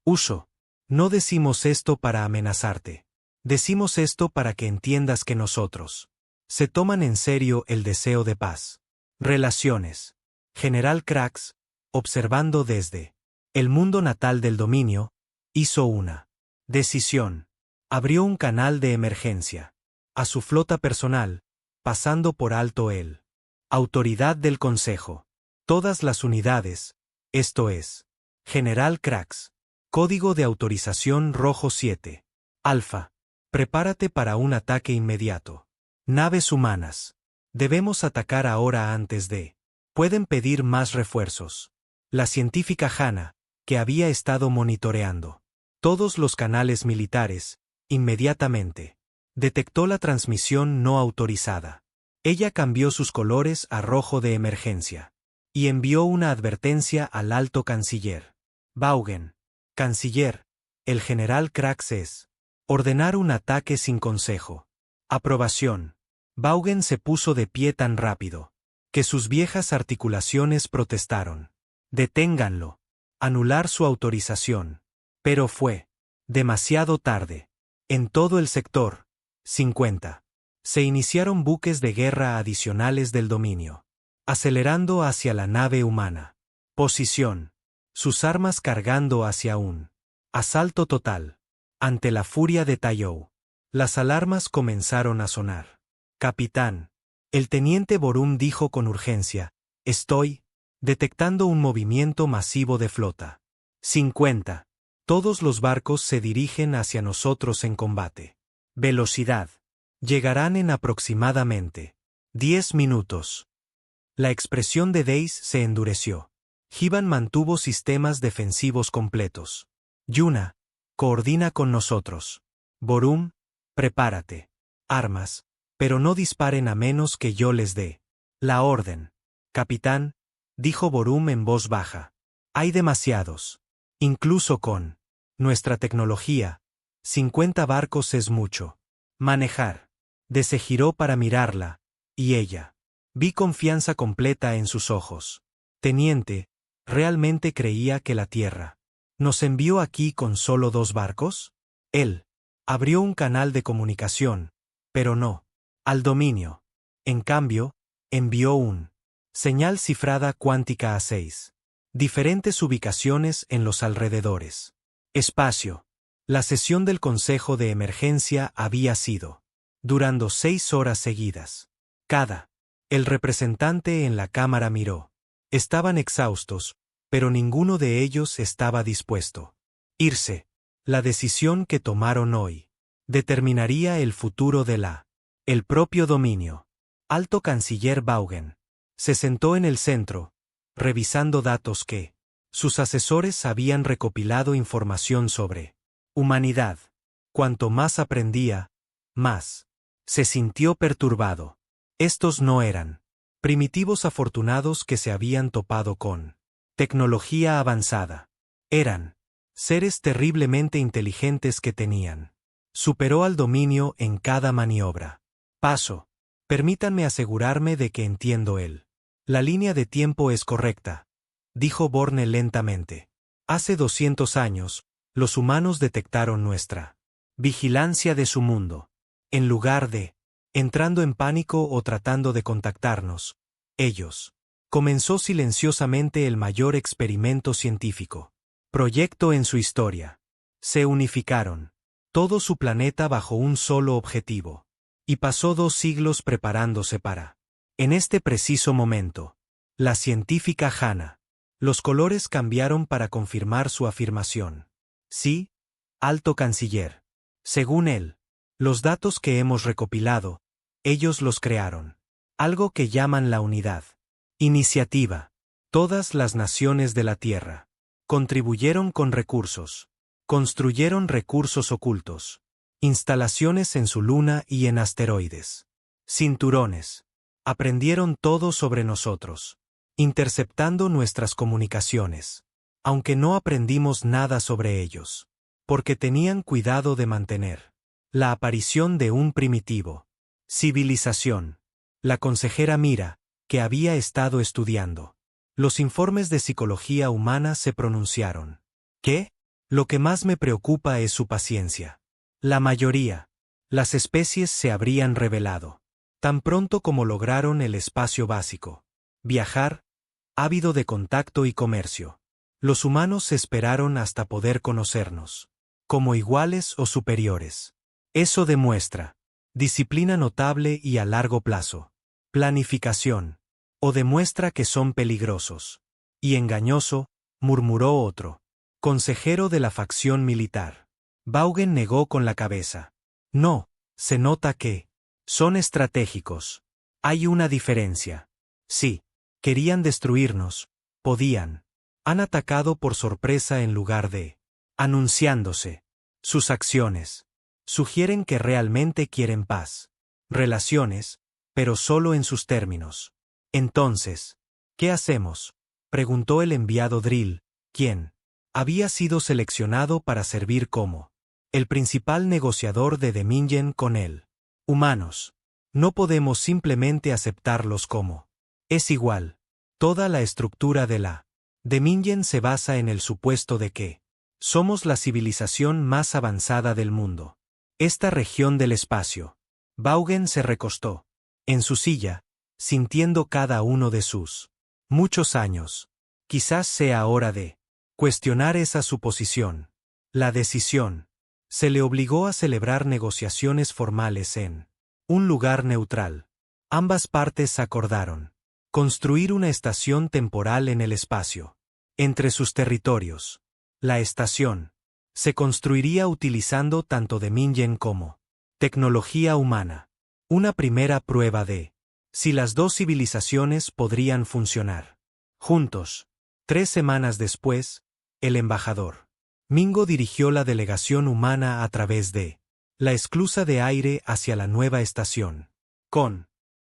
usó. No decimos esto para amenazarte. Decimos esto para que entiendas que nosotros se toman en serio el deseo de paz. Relaciones. General Krax, observando desde el mundo natal del dominio, hizo una decisión. Abrió un canal de emergencia a su flota personal, pasando por alto el autoridad del Consejo. Todas las unidades, esto es, General Krax. Código de autorización rojo 7. Alfa. Prepárate para un ataque inmediato. Naves humanas. Debemos atacar ahora antes de. Pueden pedir más refuerzos. La científica Hannah, que había estado monitoreando todos los canales militares, inmediatamente detectó la transmisión no autorizada. Ella cambió sus colores a rojo de emergencia y envió una advertencia al alto canciller. Vaughan. Canciller, el general Krax es. Ordenar un ataque sin consejo. Aprobación. Vaughan se puso de pie tan rápido que sus viejas articulaciones protestaron. Deténganlo. Anular su autorización. Pero fue demasiado tarde. En todo el sector 50. Se iniciaron buques de guerra adicionales del dominio, acelerando hacia la nave humana. Posición. Sus armas cargando hacia un asalto total. Ante la furia de Tayou. Las alarmas comenzaron a sonar. Capitán. El teniente Borum dijo con urgencia, estoy detectando un movimiento masivo de flota. 50. Todos los barcos se dirigen hacia nosotros en combate. Velocidad. Llegarán en aproximadamente 10 minutos. La expresión de Dace se endureció. Hiban mantuvo sistemas defensivos completos. Yuna, coordina con nosotros. Borum, prepárate. Armas, pero no disparen a menos que yo les dé la orden. Capitán, dijo Borum en voz baja. Hay demasiados. Incluso con nuestra tecnología, 50 barcos es mucho. Manejar. Se giró para mirarla, y ella. Vi confianza completa en sus ojos. Teniente, ¿realmente creía que la Tierra nos envió aquí con solo 2 barcos? Él abrió un canal de comunicación, pero no al dominio. En cambio, envió un señal cifrada cuántica a 6 diferentes ubicaciones en los alrededores. Espacio. La sesión del Consejo de Emergencia había sido durando 6 horas seguidas. El representante en la cámara miró. Estaban exhaustos, pero ninguno de ellos estaba dispuesto. Irse. La decisión que tomaron hoy determinaría el futuro de el propio dominio. Alto canciller Vaughan se sentó en el centro, revisando datos que sus asesores habían recopilado información sobre humanidad. Cuanto más aprendía, más se sintió perturbado. Estos no eran primitivos afortunados que se habían topado con tecnología avanzada. Eran seres terriblemente inteligentes que tenían. Superó al dominio en cada maniobra. Paso. Permítanme asegurarme de que entiendo él. La línea de tiempo es correcta, dijo Borne lentamente. Hace 200 años, los humanos detectaron nuestra vigilancia de su mundo. En lugar de entrando en pánico o tratando de contactarnos, ellos comenzó silenciosamente el mayor experimento científico proyecto en su historia. Se unificaron todo su planeta bajo un solo objetivo, y pasó 2 siglos preparándose para. En este preciso momento, la científica Hannah. Los colores cambiaron para confirmar su afirmación. Sí, alto canciller. Según él, los datos que hemos recopilado, ellos los crearon. Algo que llaman la unidad. Iniciativa. Todas las naciones de la Tierra contribuyeron con recursos. Construyeron recursos ocultos. Instalaciones en su luna y en asteroides. Cinturones. Aprendieron todo sobre nosotros, interceptando nuestras comunicaciones. Aunque no aprendimos nada sobre ellos, porque tenían cuidado de mantener la aparición de un primitivo. Civilización. La consejera Mira, que había estado estudiando los informes de psicología humana, se pronunciaron. ¿Qué? Lo que más me preocupa es su paciencia. La mayoría, las especies se habrían revelado tan pronto como lograron el espacio básico. Viajar, ávido de contacto y comercio. Los humanos esperaron hasta poder conocernos, como iguales o superiores. Eso demuestra disciplina notable y a largo plazo. Planificación. O demuestra que son peligrosos. Y engañoso, murmuró otro consejero de la facción militar. Vaughan negó con la cabeza. No, se nota que son estratégicos. Hay una diferencia. Sí, querían destruirnos, podían. Han atacado por sorpresa en lugar de anunciándose. Sus acciones sugieren que realmente quieren paz. Relaciones, pero solo en sus términos. Entonces, ¿qué hacemos?, preguntó el enviado Drill, quien había sido seleccionado para servir como el principal negociador de Dominion con él. Humanos. No podemos simplemente aceptarlos como es igual. Toda la estructura de la Dominion se basa en el supuesto de que somos la civilización más avanzada del mundo. Esta región del espacio. Vaughan se recostó en su silla, sintiendo cada uno de sus muchos años. Quizás sea hora de cuestionar esa suposición. La decisión. Se le obligó a celebrar negociaciones formales en un lugar neutral. Ambas partes acordaron construir una estación temporal en el espacio. Entre sus territorios. La estación se construiría utilizando tanto Dominion como tecnología humana. Una primera prueba de si las dos civilizaciones podrían funcionar juntos. 3 semanas después, el embajador Mingo dirigió la delegación humana a través de la esclusa de aire hacia la nueva estación.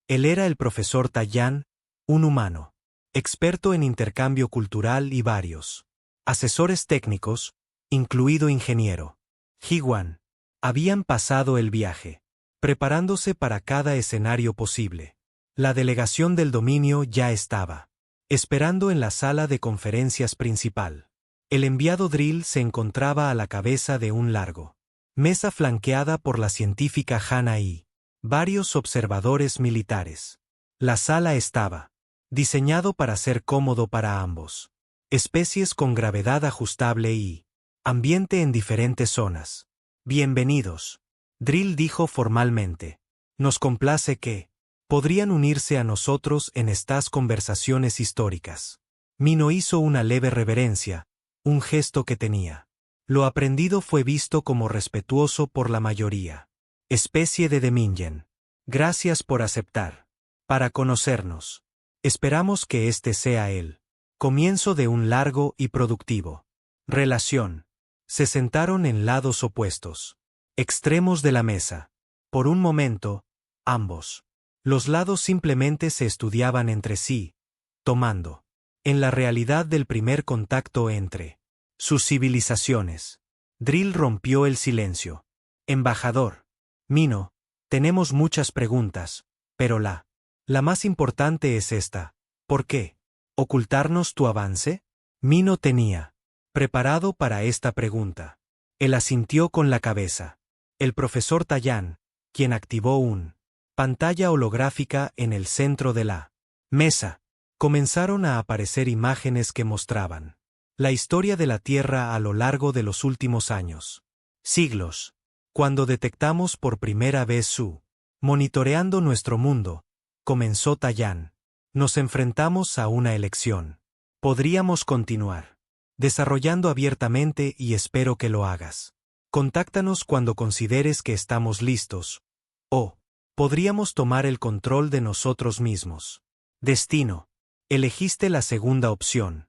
Él era el profesor Tayan, un humano, experto en intercambio cultural y varios asesores técnicos, incluido ingeniero Jiwan, habían pasado el viaje, preparándose para cada escenario posible. La delegación del dominio ya estaba esperando en la sala de conferencias principal. El enviado Drill se encontraba a la cabeza de un largo mesa flanqueada por la científica Hannah y varios observadores militares. La sala estaba diseñado para ser cómodo para ambos. Especies con gravedad ajustable y ambiente en diferentes zonas. Bienvenidos, Drill dijo formalmente. Nos complace que podrían unirse a nosotros en estas conversaciones históricas. Mino hizo una leve reverencia, un gesto que tenía. Lo aprendido fue visto como respetuoso por la mayoría. Especie de Dominion. Gracias por aceptar. Para conocernos. Esperamos que este sea el comienzo de un largo y productivo relación. Se sentaron en lados opuestos. Extremos de la mesa. Por un momento, ambos. Los lados simplemente se estudiaban entre sí, tomando en la realidad del primer contacto entre sus civilizaciones. Drill rompió el silencio. Embajador Mino, tenemos muchas preguntas, pero la más importante es esta. ¿Por qué ocultarnos tu avance? Mino tenía preparado para esta pregunta. Él asintió con la cabeza. El profesor Tayan, quien activó un pantalla holográfica en el centro de la mesa. Comenzaron a aparecer imágenes que mostraban la historia de la Tierra a lo largo de los últimos años. Siglos. Cuando detectamos por primera vez su monitoreando nuestro mundo, comenzó Tayan. Nos enfrentamos a una elección. Podríamos continuar desarrollando abiertamente y espero que lo hagas. Contáctanos cuando consideres que estamos listos. O Podríamos tomar el control de nosotros mismos. Destino. Elegiste la segunda opción.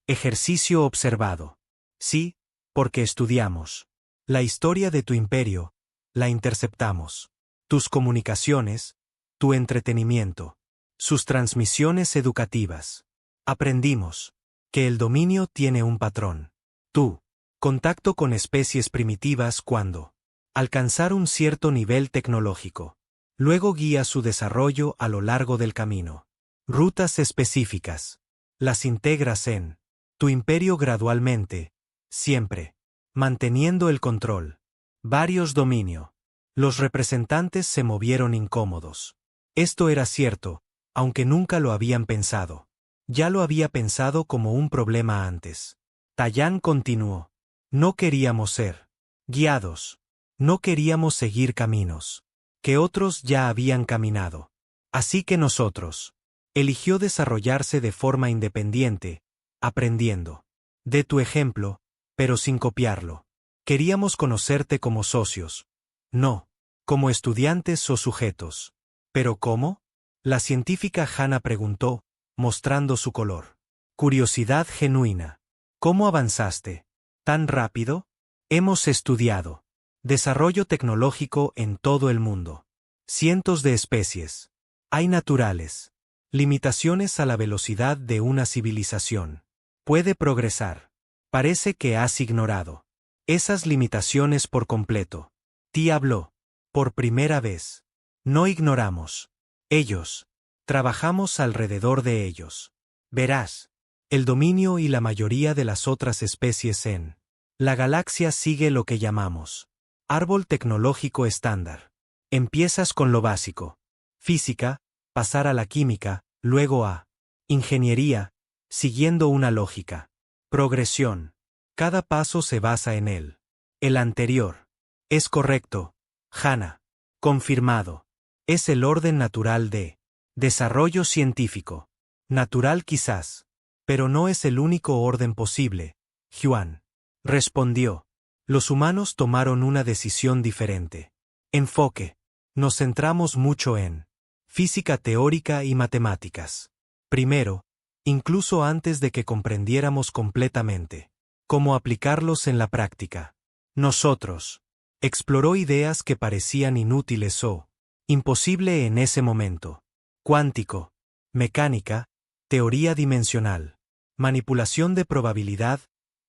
Ejercicio observado. Sí, porque estudiamos. La historia de tu imperio, la interceptamos. Tus comunicaciones, tu entretenimiento, sus transmisiones educativas. Aprendimos que el dominio tiene un patrón. Tú, contacto con especies primitivas cuando alcanzar un cierto nivel tecnológico. Luego guía su desarrollo a lo largo del camino. Rutas específicas. Las integras en tu imperio gradualmente, siempre, manteniendo el control. Varios dominio. Los representantes se movieron incómodos. Esto era cierto, aunque nunca lo habían pensado. Ya lo había pensado como un problema antes. Tallán continuó. No queríamos ser guiados. No queríamos seguir caminos que otros ya habían caminado. Así que nosotros. Eligió desarrollarse de forma independiente, aprendiendo de tu ejemplo, pero sin copiarlo. Queríamos conocerte como socios. No, como estudiantes o sujetos. ¿Pero cómo? La científica Hannah preguntó, mostrando su color. Curiosidad genuina. ¿Cómo avanzaste? ¿Tan rápido? Hemos estudiado desarrollo tecnológico en todo el mundo. Cientos de especies. Hay naturales. Limitaciones a la velocidad de una civilización. Puede progresar. Parece que has ignorado esas limitaciones por completo. Ti habló. Por primera vez. No ignoramos. Ellos. Trabajamos alrededor de ellos. Verás. El dominio y la mayoría de las otras especies en la galaxia sigue lo que llamamos árbol tecnológico estándar. Empiezas con lo básico. Física, pasar a la química, luego a ingeniería, siguiendo una lógica. Progresión. Cada paso se basa en él. El anterior. Es correcto, Hannah. Confirmado. Es el orden natural de desarrollo científico. Natural quizás. Pero no es el único orden posible, Juan. Respondió. Los humanos tomaron una decisión diferente. Enfoque. Nos centramos mucho en física teórica y matemáticas. Primero, incluso antes de que comprendiéramos completamente cómo aplicarlos en la práctica. Nosotros. Exploró ideas que parecían inútiles o imposible en ese momento. Cuántico, mecánica, teoría dimensional, manipulación de probabilidad,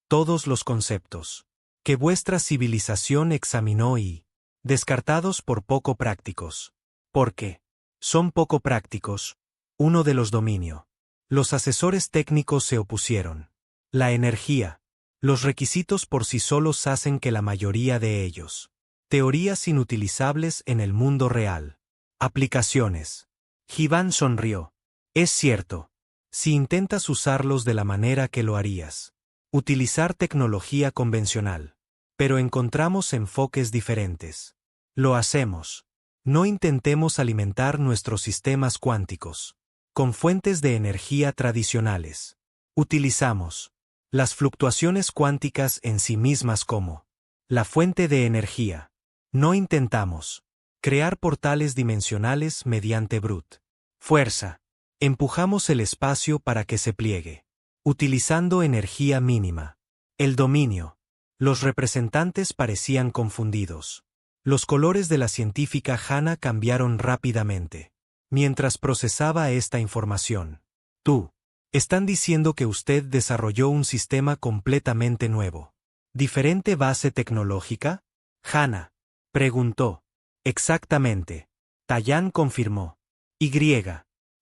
todos los conceptos que vuestra civilización examinó y descartados por poco prácticos. ¿Por qué? Son poco prácticos. Uno de los dominio. Los asesores técnicos se opusieron. La energía. Los requisitos por sí solos hacen que la mayoría de ellos. Teorías inutilizables en el mundo real. Aplicaciones. Jivan sonrió. Es cierto. Si intentas usarlos de la manera que lo harías. Utilizar tecnología convencional. Pero encontramos enfoques diferentes. Lo hacemos. No intentemos alimentar nuestros sistemas cuánticos con fuentes de energía tradicionales. Utilizamos las fluctuaciones cuánticas en sí mismas como la fuente de energía. No intentamos crear portales dimensionales mediante brute fuerza. Empujamos el espacio para que se pliegue, utilizando energía mínima. El dominio. Los representantes parecían confundidos. Los colores de la científica Hannah cambiaron rápidamente mientras procesaba esta información. Tú. Están diciendo que usted desarrolló un sistema completamente nuevo. ¿Diferente base tecnológica? Hannah preguntó. Exactamente. Tallán confirmó. Y.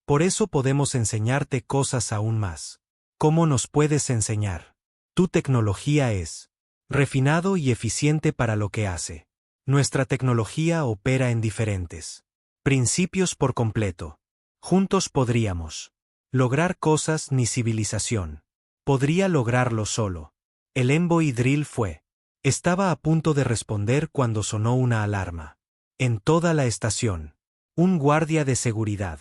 Por eso podemos enseñarte cosas aún más. ¿Cómo nos puedes enseñar? Tu tecnología es refinado y eficiente para lo que hace. Nuestra tecnología opera en diferentes principios por completo. Juntos podríamos lograr cosas ni civilización podría lograrlo solo. El Envoy Drill fue. Estaba a punto de responder cuando sonó una alarma. En toda la estación. Un guardia de seguridad.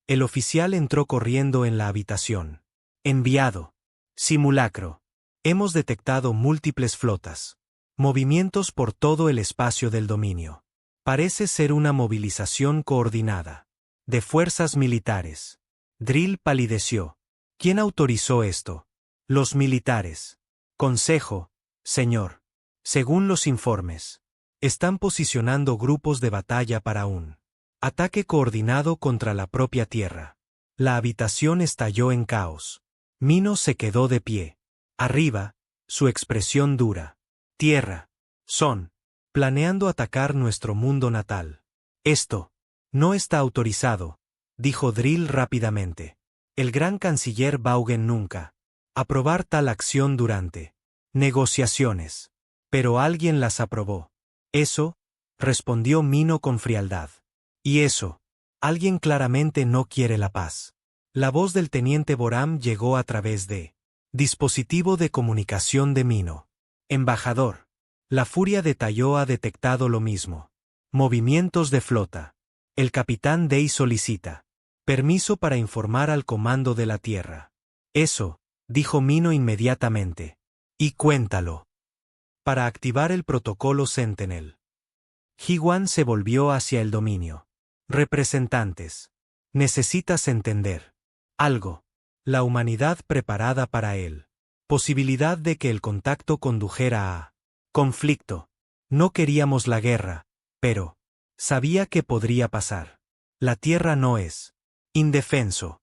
El oficial entró corriendo en la habitación. Enviado. Simulacro. Hemos detectado múltiples flotas. Movimientos por todo el espacio del dominio. Parece ser una movilización coordinada. De fuerzas militares. Drill palideció. ¿Quién autorizó esto? Los militares. Consejo, señor. Según los informes. Están posicionando grupos de batalla para un ataque coordinado contra la propia Tierra. La habitación estalló en caos. Mino se quedó de pie. Arriba, su expresión dura. Tierra. Son. Planeando atacar nuestro mundo natal. Esto. No está autorizado, dijo Drill rápidamente. El gran canciller Vaughan nunca. Aprobar tal acción durante negociaciones. Pero alguien las aprobó. Eso, respondió Mino con frialdad. Y eso, alguien claramente no quiere la paz. La voz del teniente Boram llegó a través de dispositivo de comunicación de Mino. Embajador. La furia de Talló ha detectado lo mismo. Movimientos de flota. El capitán Day solicita permiso para informar al comando de la Tierra. Eso, dijo Mino inmediatamente. Y cuéntalo. Para activar el protocolo Sentinel. Ji-Wan se volvió hacia el dominio. Representantes. Necesitas entender algo. La humanidad preparada para él. Posibilidad de que el contacto condujera a conflicto. No queríamos la guerra, pero sabía que podría pasar. La Tierra no es indefenso.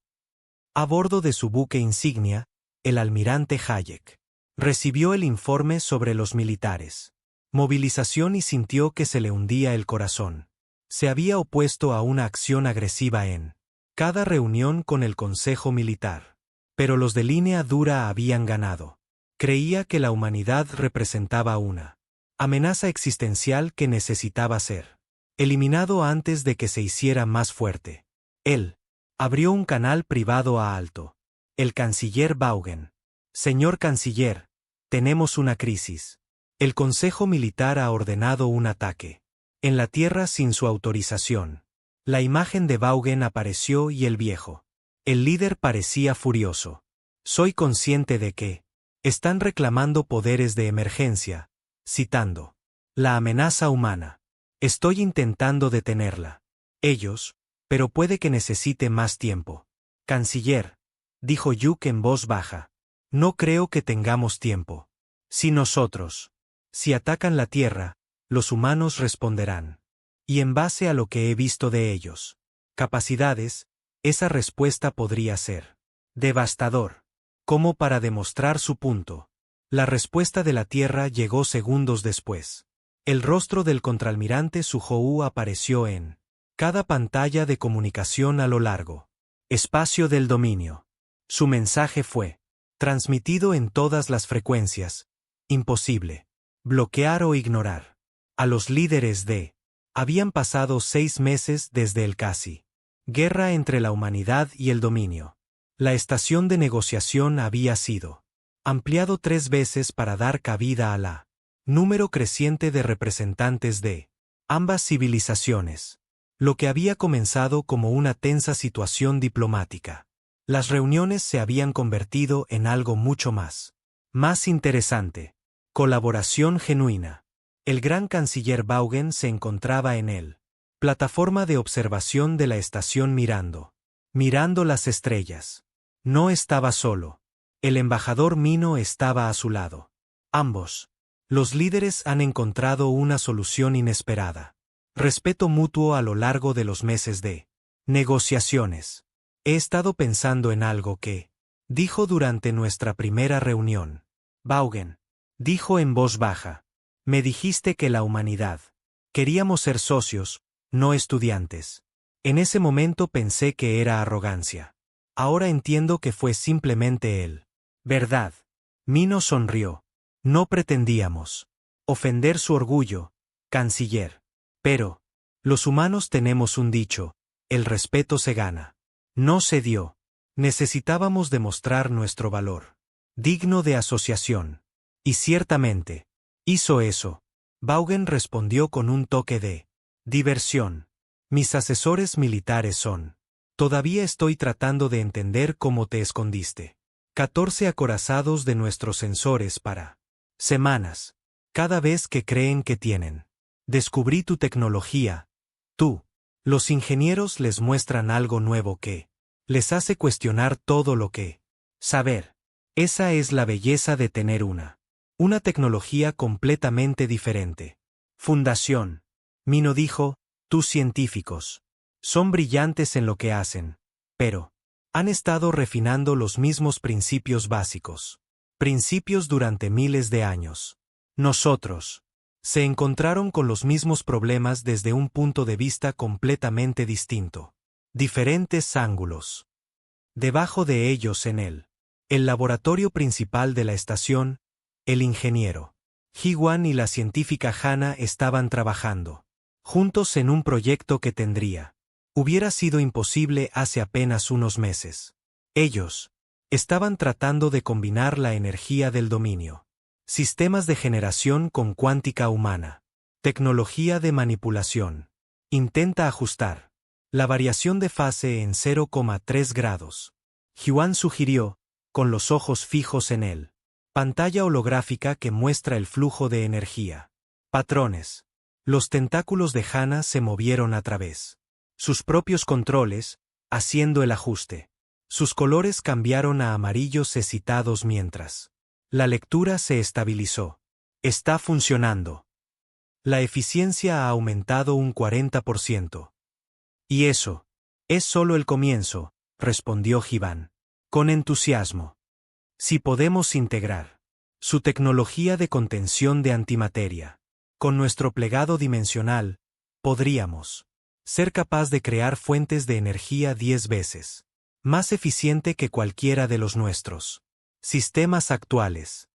A bordo de su buque insignia, el almirante Hayek recibió el informe sobre los militares. Movilización y sintió que se le hundía el corazón. Se había opuesto a una acción agresiva en cada reunión con el Consejo Militar. Pero los de línea dura habían ganado. Creía que la humanidad representaba una amenaza existencial que necesitaba ser eliminado antes de que se hiciera más fuerte. Él abrió un canal privado a Alto. El canciller Vaughan. Señor canciller, tenemos una crisis. El Consejo Militar ha ordenado un ataque en la Tierra sin su autorización. La imagen de Vaughan apareció y el viejo. El líder parecía furioso. Soy consciente de que están reclamando poderes de emergencia, citando la amenaza humana. Estoy intentando detenerla. Ellos, pero puede que necesite más tiempo. Canciller, dijo Yuk en voz baja. No creo que tengamos tiempo. Si nosotros, si atacan la Tierra, los humanos responderán. Y en base a lo que he visto de ellos, capacidades, esa respuesta podría ser devastador. Como para demostrar su punto. La respuesta de la Tierra llegó segundos después. El rostro del contraalmirante Suhou apareció en cada pantalla de comunicación a lo largo espacio del dominio. Su mensaje fue transmitido en todas las frecuencias. Imposible bloquear o ignorar. A los líderes de habían pasado 6 meses desde el casi guerra entre la humanidad y el dominio. La estación de negociación había sido ampliado 3 veces para dar cabida a la número creciente de representantes de ambas civilizaciones, lo que había comenzado como una tensa situación diplomática. Las reuniones se habían convertido en algo mucho más interesante. Colaboración genuina. El gran canciller Vaughan se encontraba en él. Plataforma de observación de la estación mirando las estrellas. No estaba solo. El embajador Mino estaba a su lado. Ambos. Los líderes han encontrado una solución inesperada. Respeto mutuo a lo largo de los meses de negociaciones. He estado pensando en algo que dijo durante nuestra primera reunión. Vaughan dijo en voz baja. Me dijiste que la humanidad queríamos ser socios, no estudiantes. En ese momento pensé que era arrogancia. Ahora entiendo que fue simplemente él. ¿Verdad? Mino sonrió. No pretendíamos ofender su orgullo, canciller. Pero los humanos tenemos un dicho, el respeto se gana. No se dio. Necesitábamos demostrar nuestro valor digno de asociación. Y ciertamente hizo eso. Vaughan respondió con un toque de diversión. Mis asesores militares son. Todavía estoy tratando de entender cómo te escondiste. 14 acorazados de nuestros sensores para semanas. Cada vez que creen que tienen Descubrí tu tecnología. Tú. Los ingenieros les muestran algo nuevo que les hace cuestionar todo lo que saber. Esa es la belleza de tener una tecnología completamente diferente. Fundación. Mino dijo, tus científicos son brillantes en lo que hacen, pero han estado refinando los mismos principios básicos. Principios durante miles de años. Nosotros. Se encontraron con los mismos problemas desde un punto de vista completamente distinto. Diferentes ángulos. Debajo de ellos en el laboratorio principal de la estación, el ingeniero Ji-wan y la científica Hana estaban trabajando juntos en un proyecto que hubiera sido imposible hace apenas unos meses. Ellos estaban tratando de combinar la energía del dominio. Sistemas de generación con cuántica humana. Tecnología de manipulación. Intenta ajustar la variación de fase en 0,3 grados. Ji-wan sugirió, con los ojos fijos en él. Pantalla holográfica que muestra el flujo de energía. Patrones. Los tentáculos de Hana se movieron a través sus propios controles, haciendo el ajuste. Sus colores cambiaron a amarillos excitados mientras la lectura se estabilizó. Está funcionando. La eficiencia ha aumentado un 40%. Y eso es solo el comienzo, respondió Ji-wan con entusiasmo. Si podemos integrar su tecnología de contención de antimateria con nuestro plegado dimensional, podríamos ser capaz de crear fuentes de energía 10 veces más eficiente que cualquiera de los nuestros sistemas actuales.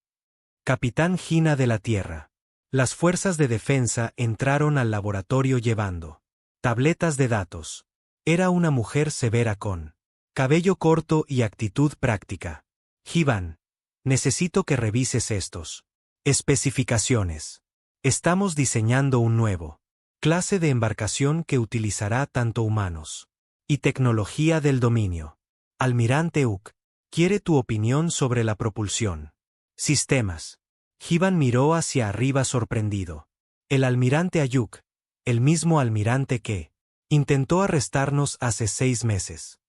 Capitán Hina de la Tierra. Las fuerzas de defensa entraron al laboratorio llevando tabletas de datos. Era una mujer severa con cabello corto y actitud práctica. Ji-wan, necesito que revises estos especificaciones. Estamos diseñando un nuevo clase de embarcación que utilizará tanto humanos y tecnología del dominio. Almirante Uck, quiere tu opinión sobre la propulsión. Sistemas. Ji-wan miró hacia arriba sorprendido. El almirante Ayuk, el mismo almirante que intentó arrestarnos hace 6 meses.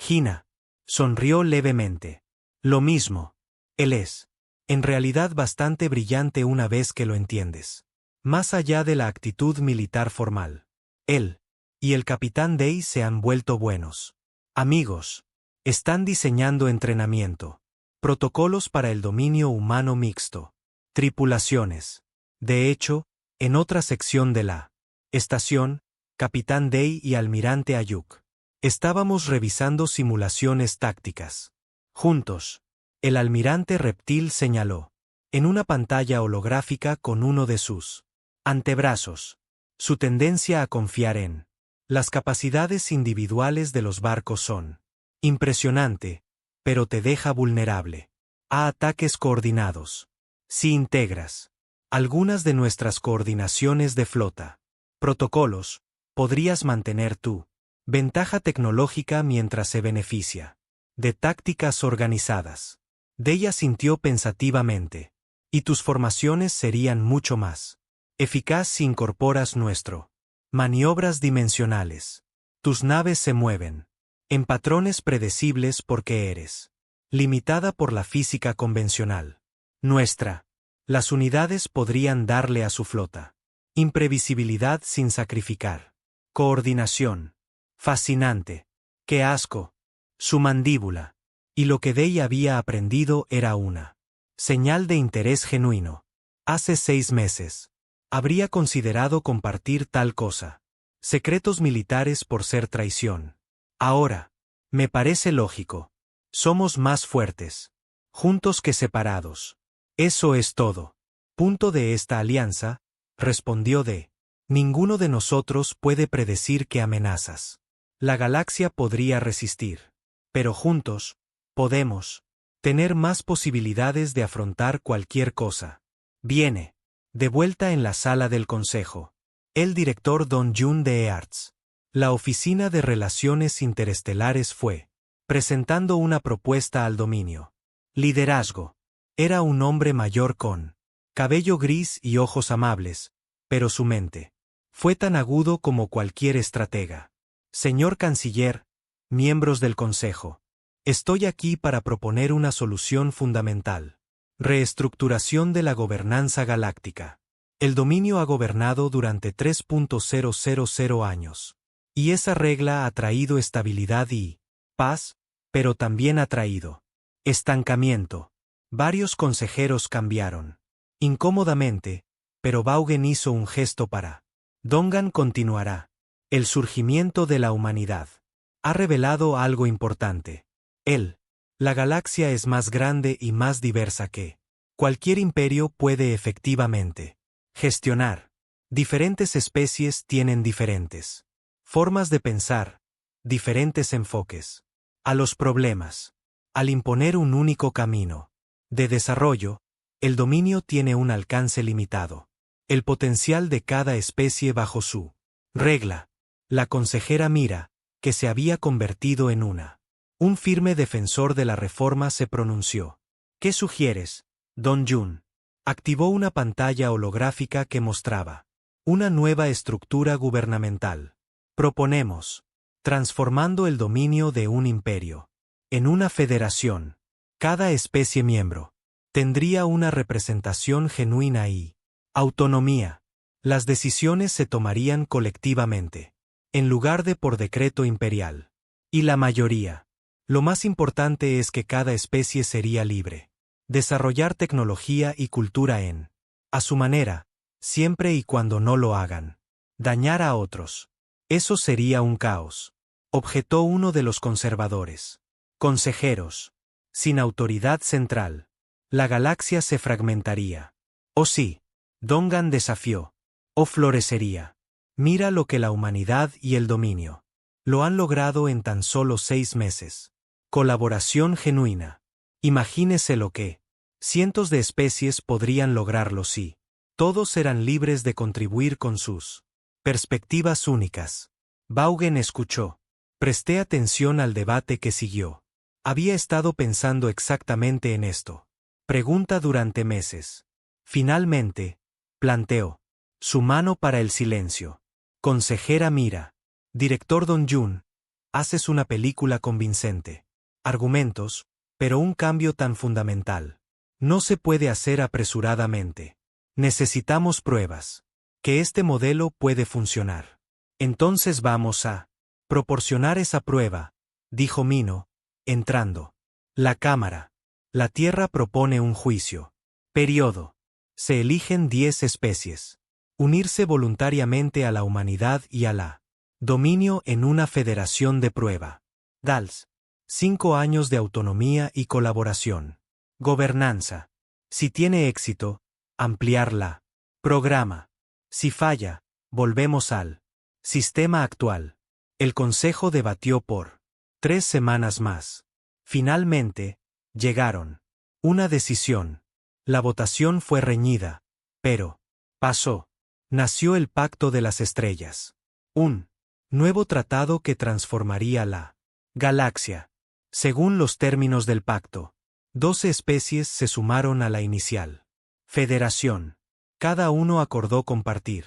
Hina sonrió levemente. Lo mismo. Él es, en realidad, bastante brillante una vez que lo entiendes. Más allá de la actitud militar formal. Él y el capitán Day se han vuelto buenos amigos. Están diseñando entrenamiento. Protocolos para el dominio humano mixto. Tripulaciones. De hecho, en otra sección de la estación, capitán Day y almirante Ayuk estábamos revisando simulaciones tácticas. Juntos. El almirante Reptil señaló. En una pantalla holográfica con uno de sus antebrazos. Su tendencia a confiar en las capacidades individuales de los barcos son impresionante, pero te deja vulnerable a ataques coordinados. Si integras algunas de nuestras coordinaciones de flota, protocolos, podrías mantener tu ventaja tecnológica mientras se beneficia de tácticas organizadas. Deya sintió pensativamente. Y tus formaciones serían mucho más eficaz si incorporas nuestro maniobras dimensionales. Tus naves se mueven en patrones predecibles porque eres limitada por la física convencional. Las unidades podrían darle a su flota imprevisibilidad sin sacrificar coordinación. Fascinante. ¡Qué asco! Su mandíbula. Y lo que Day había aprendido era una señal de interés genuino. Hace 6 meses. Habría considerado compartir tal cosa. Secretos militares por ser traición. Ahora. Me parece lógico. Somos más fuertes juntos que separados. Eso es todo. Punto de esta alianza, respondió D. Ninguno de nosotros puede predecir qué amenazas la galaxia podría resistir. Pero juntos, podemos tener más posibilidades de afrontar cualquier cosa. Viene. De vuelta en la sala del consejo. El director Don Jun de Earths. La oficina de relaciones interestelares fue presentando una propuesta al dominio. Liderazgo. Era un hombre mayor con cabello gris y ojos amables, pero su mente Fue tan agudo como cualquier estratega. Señor Canciller, miembros del Consejo, estoy aquí para proponer una solución fundamental. Reestructuración de la gobernanza galáctica. El dominio ha gobernado durante 3.000 años. Y esa regla ha traído estabilidad y paz, pero también ha traído estancamiento. Varios consejeros cambiaron. Incómodamente, pero Vaughan hizo un gesto para. Dongan continuará. El surgimiento de la humanidad ha revelado algo importante. La galaxia es más grande y más diversa que cualquier imperio puede efectivamente gestionar. Diferentes especies tienen diferentes formas de pensar, diferentes enfoques a los problemas. Al imponer un único camino de desarrollo, el dominio tiene un alcance limitado. El potencial de cada especie bajo su regla. La consejera Mira, que se había convertido en un firme defensor de la reforma, se pronunció. ¿Qué sugieres, Don Jun? Activó una pantalla holográfica que mostraba una nueva estructura gubernamental. Proponemos, transformando el dominio de un imperio en una federación. Cada especie miembro tendría una representación genuina y autonomía. Las decisiones se tomarían colectivamente, en lugar de por decreto imperial. Y la mayoría. Lo más importante es que cada especie sería libre. Desarrollar tecnología y cultura a su manera, siempre y cuando no lo hagan dañar a otros. Eso sería un caos, objetó uno de los conservadores. Consejeros. Sin autoridad central, la galaxia se fragmentaría. Oh sí, Dongan desafió. O florecería. Mira lo que la humanidad y el dominio lo han logrado en tan solo 6 meses. Colaboración genuina. Imagínese lo que cientos de especies podrían lograrlo si todos eran libres de contribuir con sus perspectivas únicas. Vaughan escuchó. Presté atención al debate que siguió. Había estado pensando exactamente en esto. Pregunta durante meses. Finalmente, planteó. Su mano para el silencio. Consejera Mira. Director Don Jun. Haces una película convincente. Argumentos, pero un cambio tan fundamental no se puede hacer apresuradamente. Necesitamos pruebas. Que este modelo puede funcionar. Entonces vamos a proporcionar esa prueba, dijo Mino, entrando. La Cámara. La Tierra propone un juicio. Periodo. Se eligen 10 especies. Unirse voluntariamente a la humanidad y a la dominio en una federación de prueba. DALS. 5 años de autonomía y colaboración. Gobernanza. Si tiene éxito, ampliarla. Programa. Si falla, volvemos al sistema actual. El Consejo debatió por 3 semanas más. Finalmente, llegaron. Una decisión. La votación fue reñida, pero pasó. Nació el Pacto de las Estrellas. Un nuevo tratado que transformaría la galaxia. Según los términos del pacto, 12 especies se sumaron a la inicial federación. Cada uno acordó compartir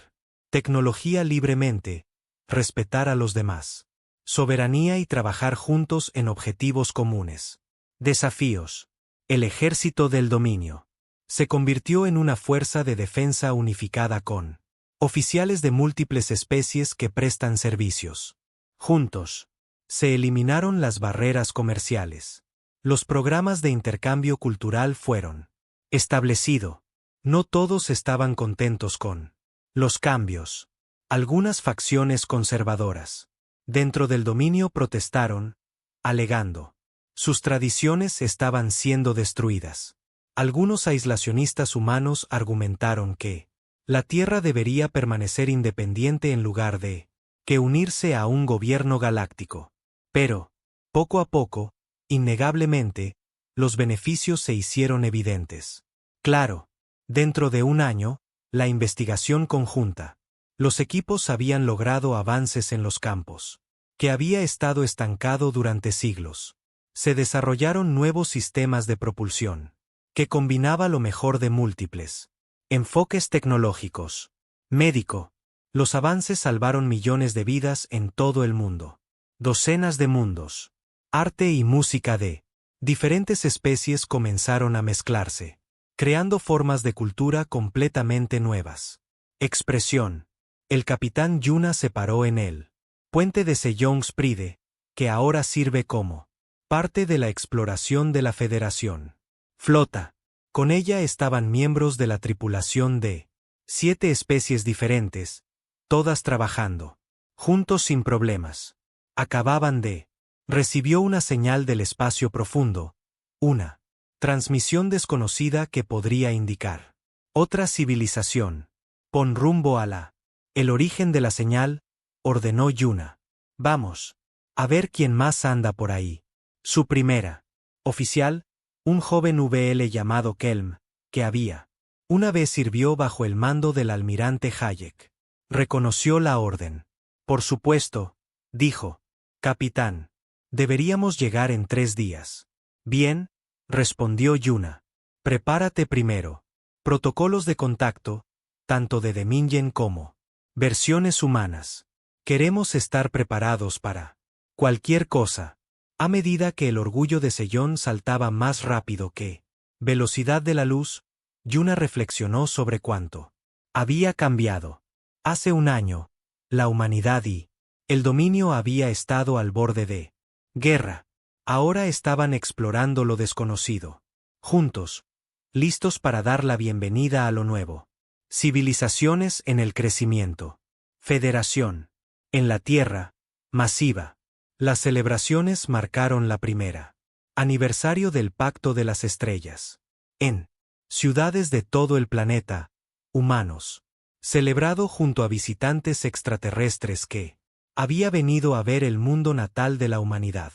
tecnología libremente, respetar a los demás, soberanía y trabajar juntos en objetivos comunes. Desafíos. El ejército del dominio se convirtió en una fuerza de defensa unificada con oficiales de múltiples especies que prestan servicios. Juntos, se eliminaron las barreras comerciales. Los programas de intercambio cultural fueron establecido. No todos estaban contentos con los cambios. Algunas facciones conservadoras dentro del dominio protestaron, alegando sus tradiciones estaban siendo destruidas. Algunos aislacionistas humanos argumentaron que la Tierra debería permanecer independiente en lugar de que unirse a un gobierno galáctico. Pero, poco a poco, innegablemente, los beneficios se hicieron evidentes. Claro, dentro de un año, la investigación conjunta. Los equipos habían logrado avances en los campos que había estado estancado durante siglos. Se desarrollaron nuevos sistemas de propulsión que combinaba lo mejor de múltiples enfoques tecnológicos. Médico. Los avances salvaron millones de vidas en todo el mundo. Docenas de mundos. Arte y música de diferentes especies comenzaron a mezclarse, creando formas de cultura completamente nuevas. Expresión. El capitán Yuna se paró en el puente de Sejong-Spride, que ahora sirve como parte de la exploración de la Federación. Flota. Con ella estaban miembros de la tripulación de 7 especies diferentes, todas trabajando juntos sin problemas. Acababan de recibió una señal del espacio profundo, una transmisión desconocida que podría indicar otra civilización. Pon rumbo a el origen de la señal, ordenó Yuna. Vamos a ver quién más anda por ahí. Su primera oficial, un joven VL llamado Kelm, que había una vez sirvió bajo el mando del almirante Hayek. Reconoció la orden. Por supuesto, dijo. Capitán, deberíamos llegar en 3 días. Bien, respondió Yuna. Prepárate primero. Protocolos de contacto, tanto de Dominion como versiones humanas. Queremos estar preparados para cualquier cosa. A medida que el orgullo de Sejong saltaba más rápido que velocidad de la luz, Yuna reflexionó sobre cuánto había cambiado. Hace un año, la humanidad y el dominio había estado al borde de guerra. Ahora estaban explorando lo desconocido. Juntos, listos para dar la bienvenida a lo nuevo. Civilizaciones en el crecimiento. Federación. En la Tierra, masiva. Las celebraciones marcaron la primera aniversario del Pacto de las Estrellas. En ciudades de todo el planeta, humanos. Celebrado junto a visitantes extraterrestres que había venido a ver el mundo natal de la humanidad.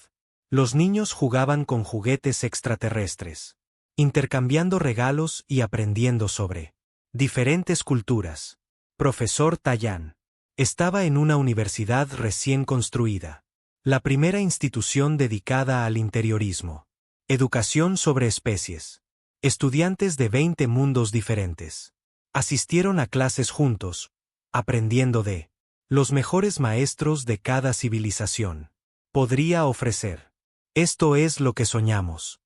Los niños jugaban con juguetes extraterrestres, intercambiando regalos y aprendiendo sobre diferentes culturas. Profesor Tayan estaba en una universidad recién construida, la primera institución dedicada al interiorismo. Educación sobre especies. Estudiantes de 20 mundos diferentes asistieron a clases juntos, aprendiendo de los mejores maestros de cada civilización podría ofrecer. Esto es lo que soñamos.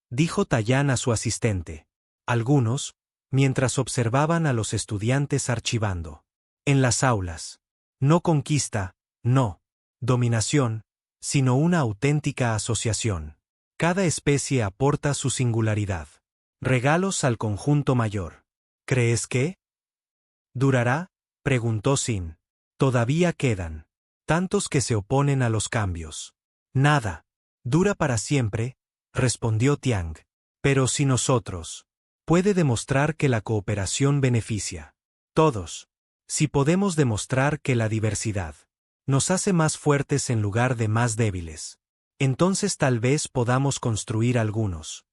Dijo Tayan a su asistente. Algunos, mientras observaban a los estudiantes archivando. En las aulas. No conquista, no dominación, sino una auténtica asociación. Cada especie aporta su singularidad. Regalos al conjunto mayor. ¿Crees que durará? Preguntó Sin. Todavía quedan tantos que se oponen a los cambios. Nada dura para siempre, respondió Tiang. Pero si nosotros puede demostrar que la cooperación beneficia todos. Si podemos demostrar que la diversidad nos hace más fuertes en lugar de más débiles, entonces tal vez podamos construir algunos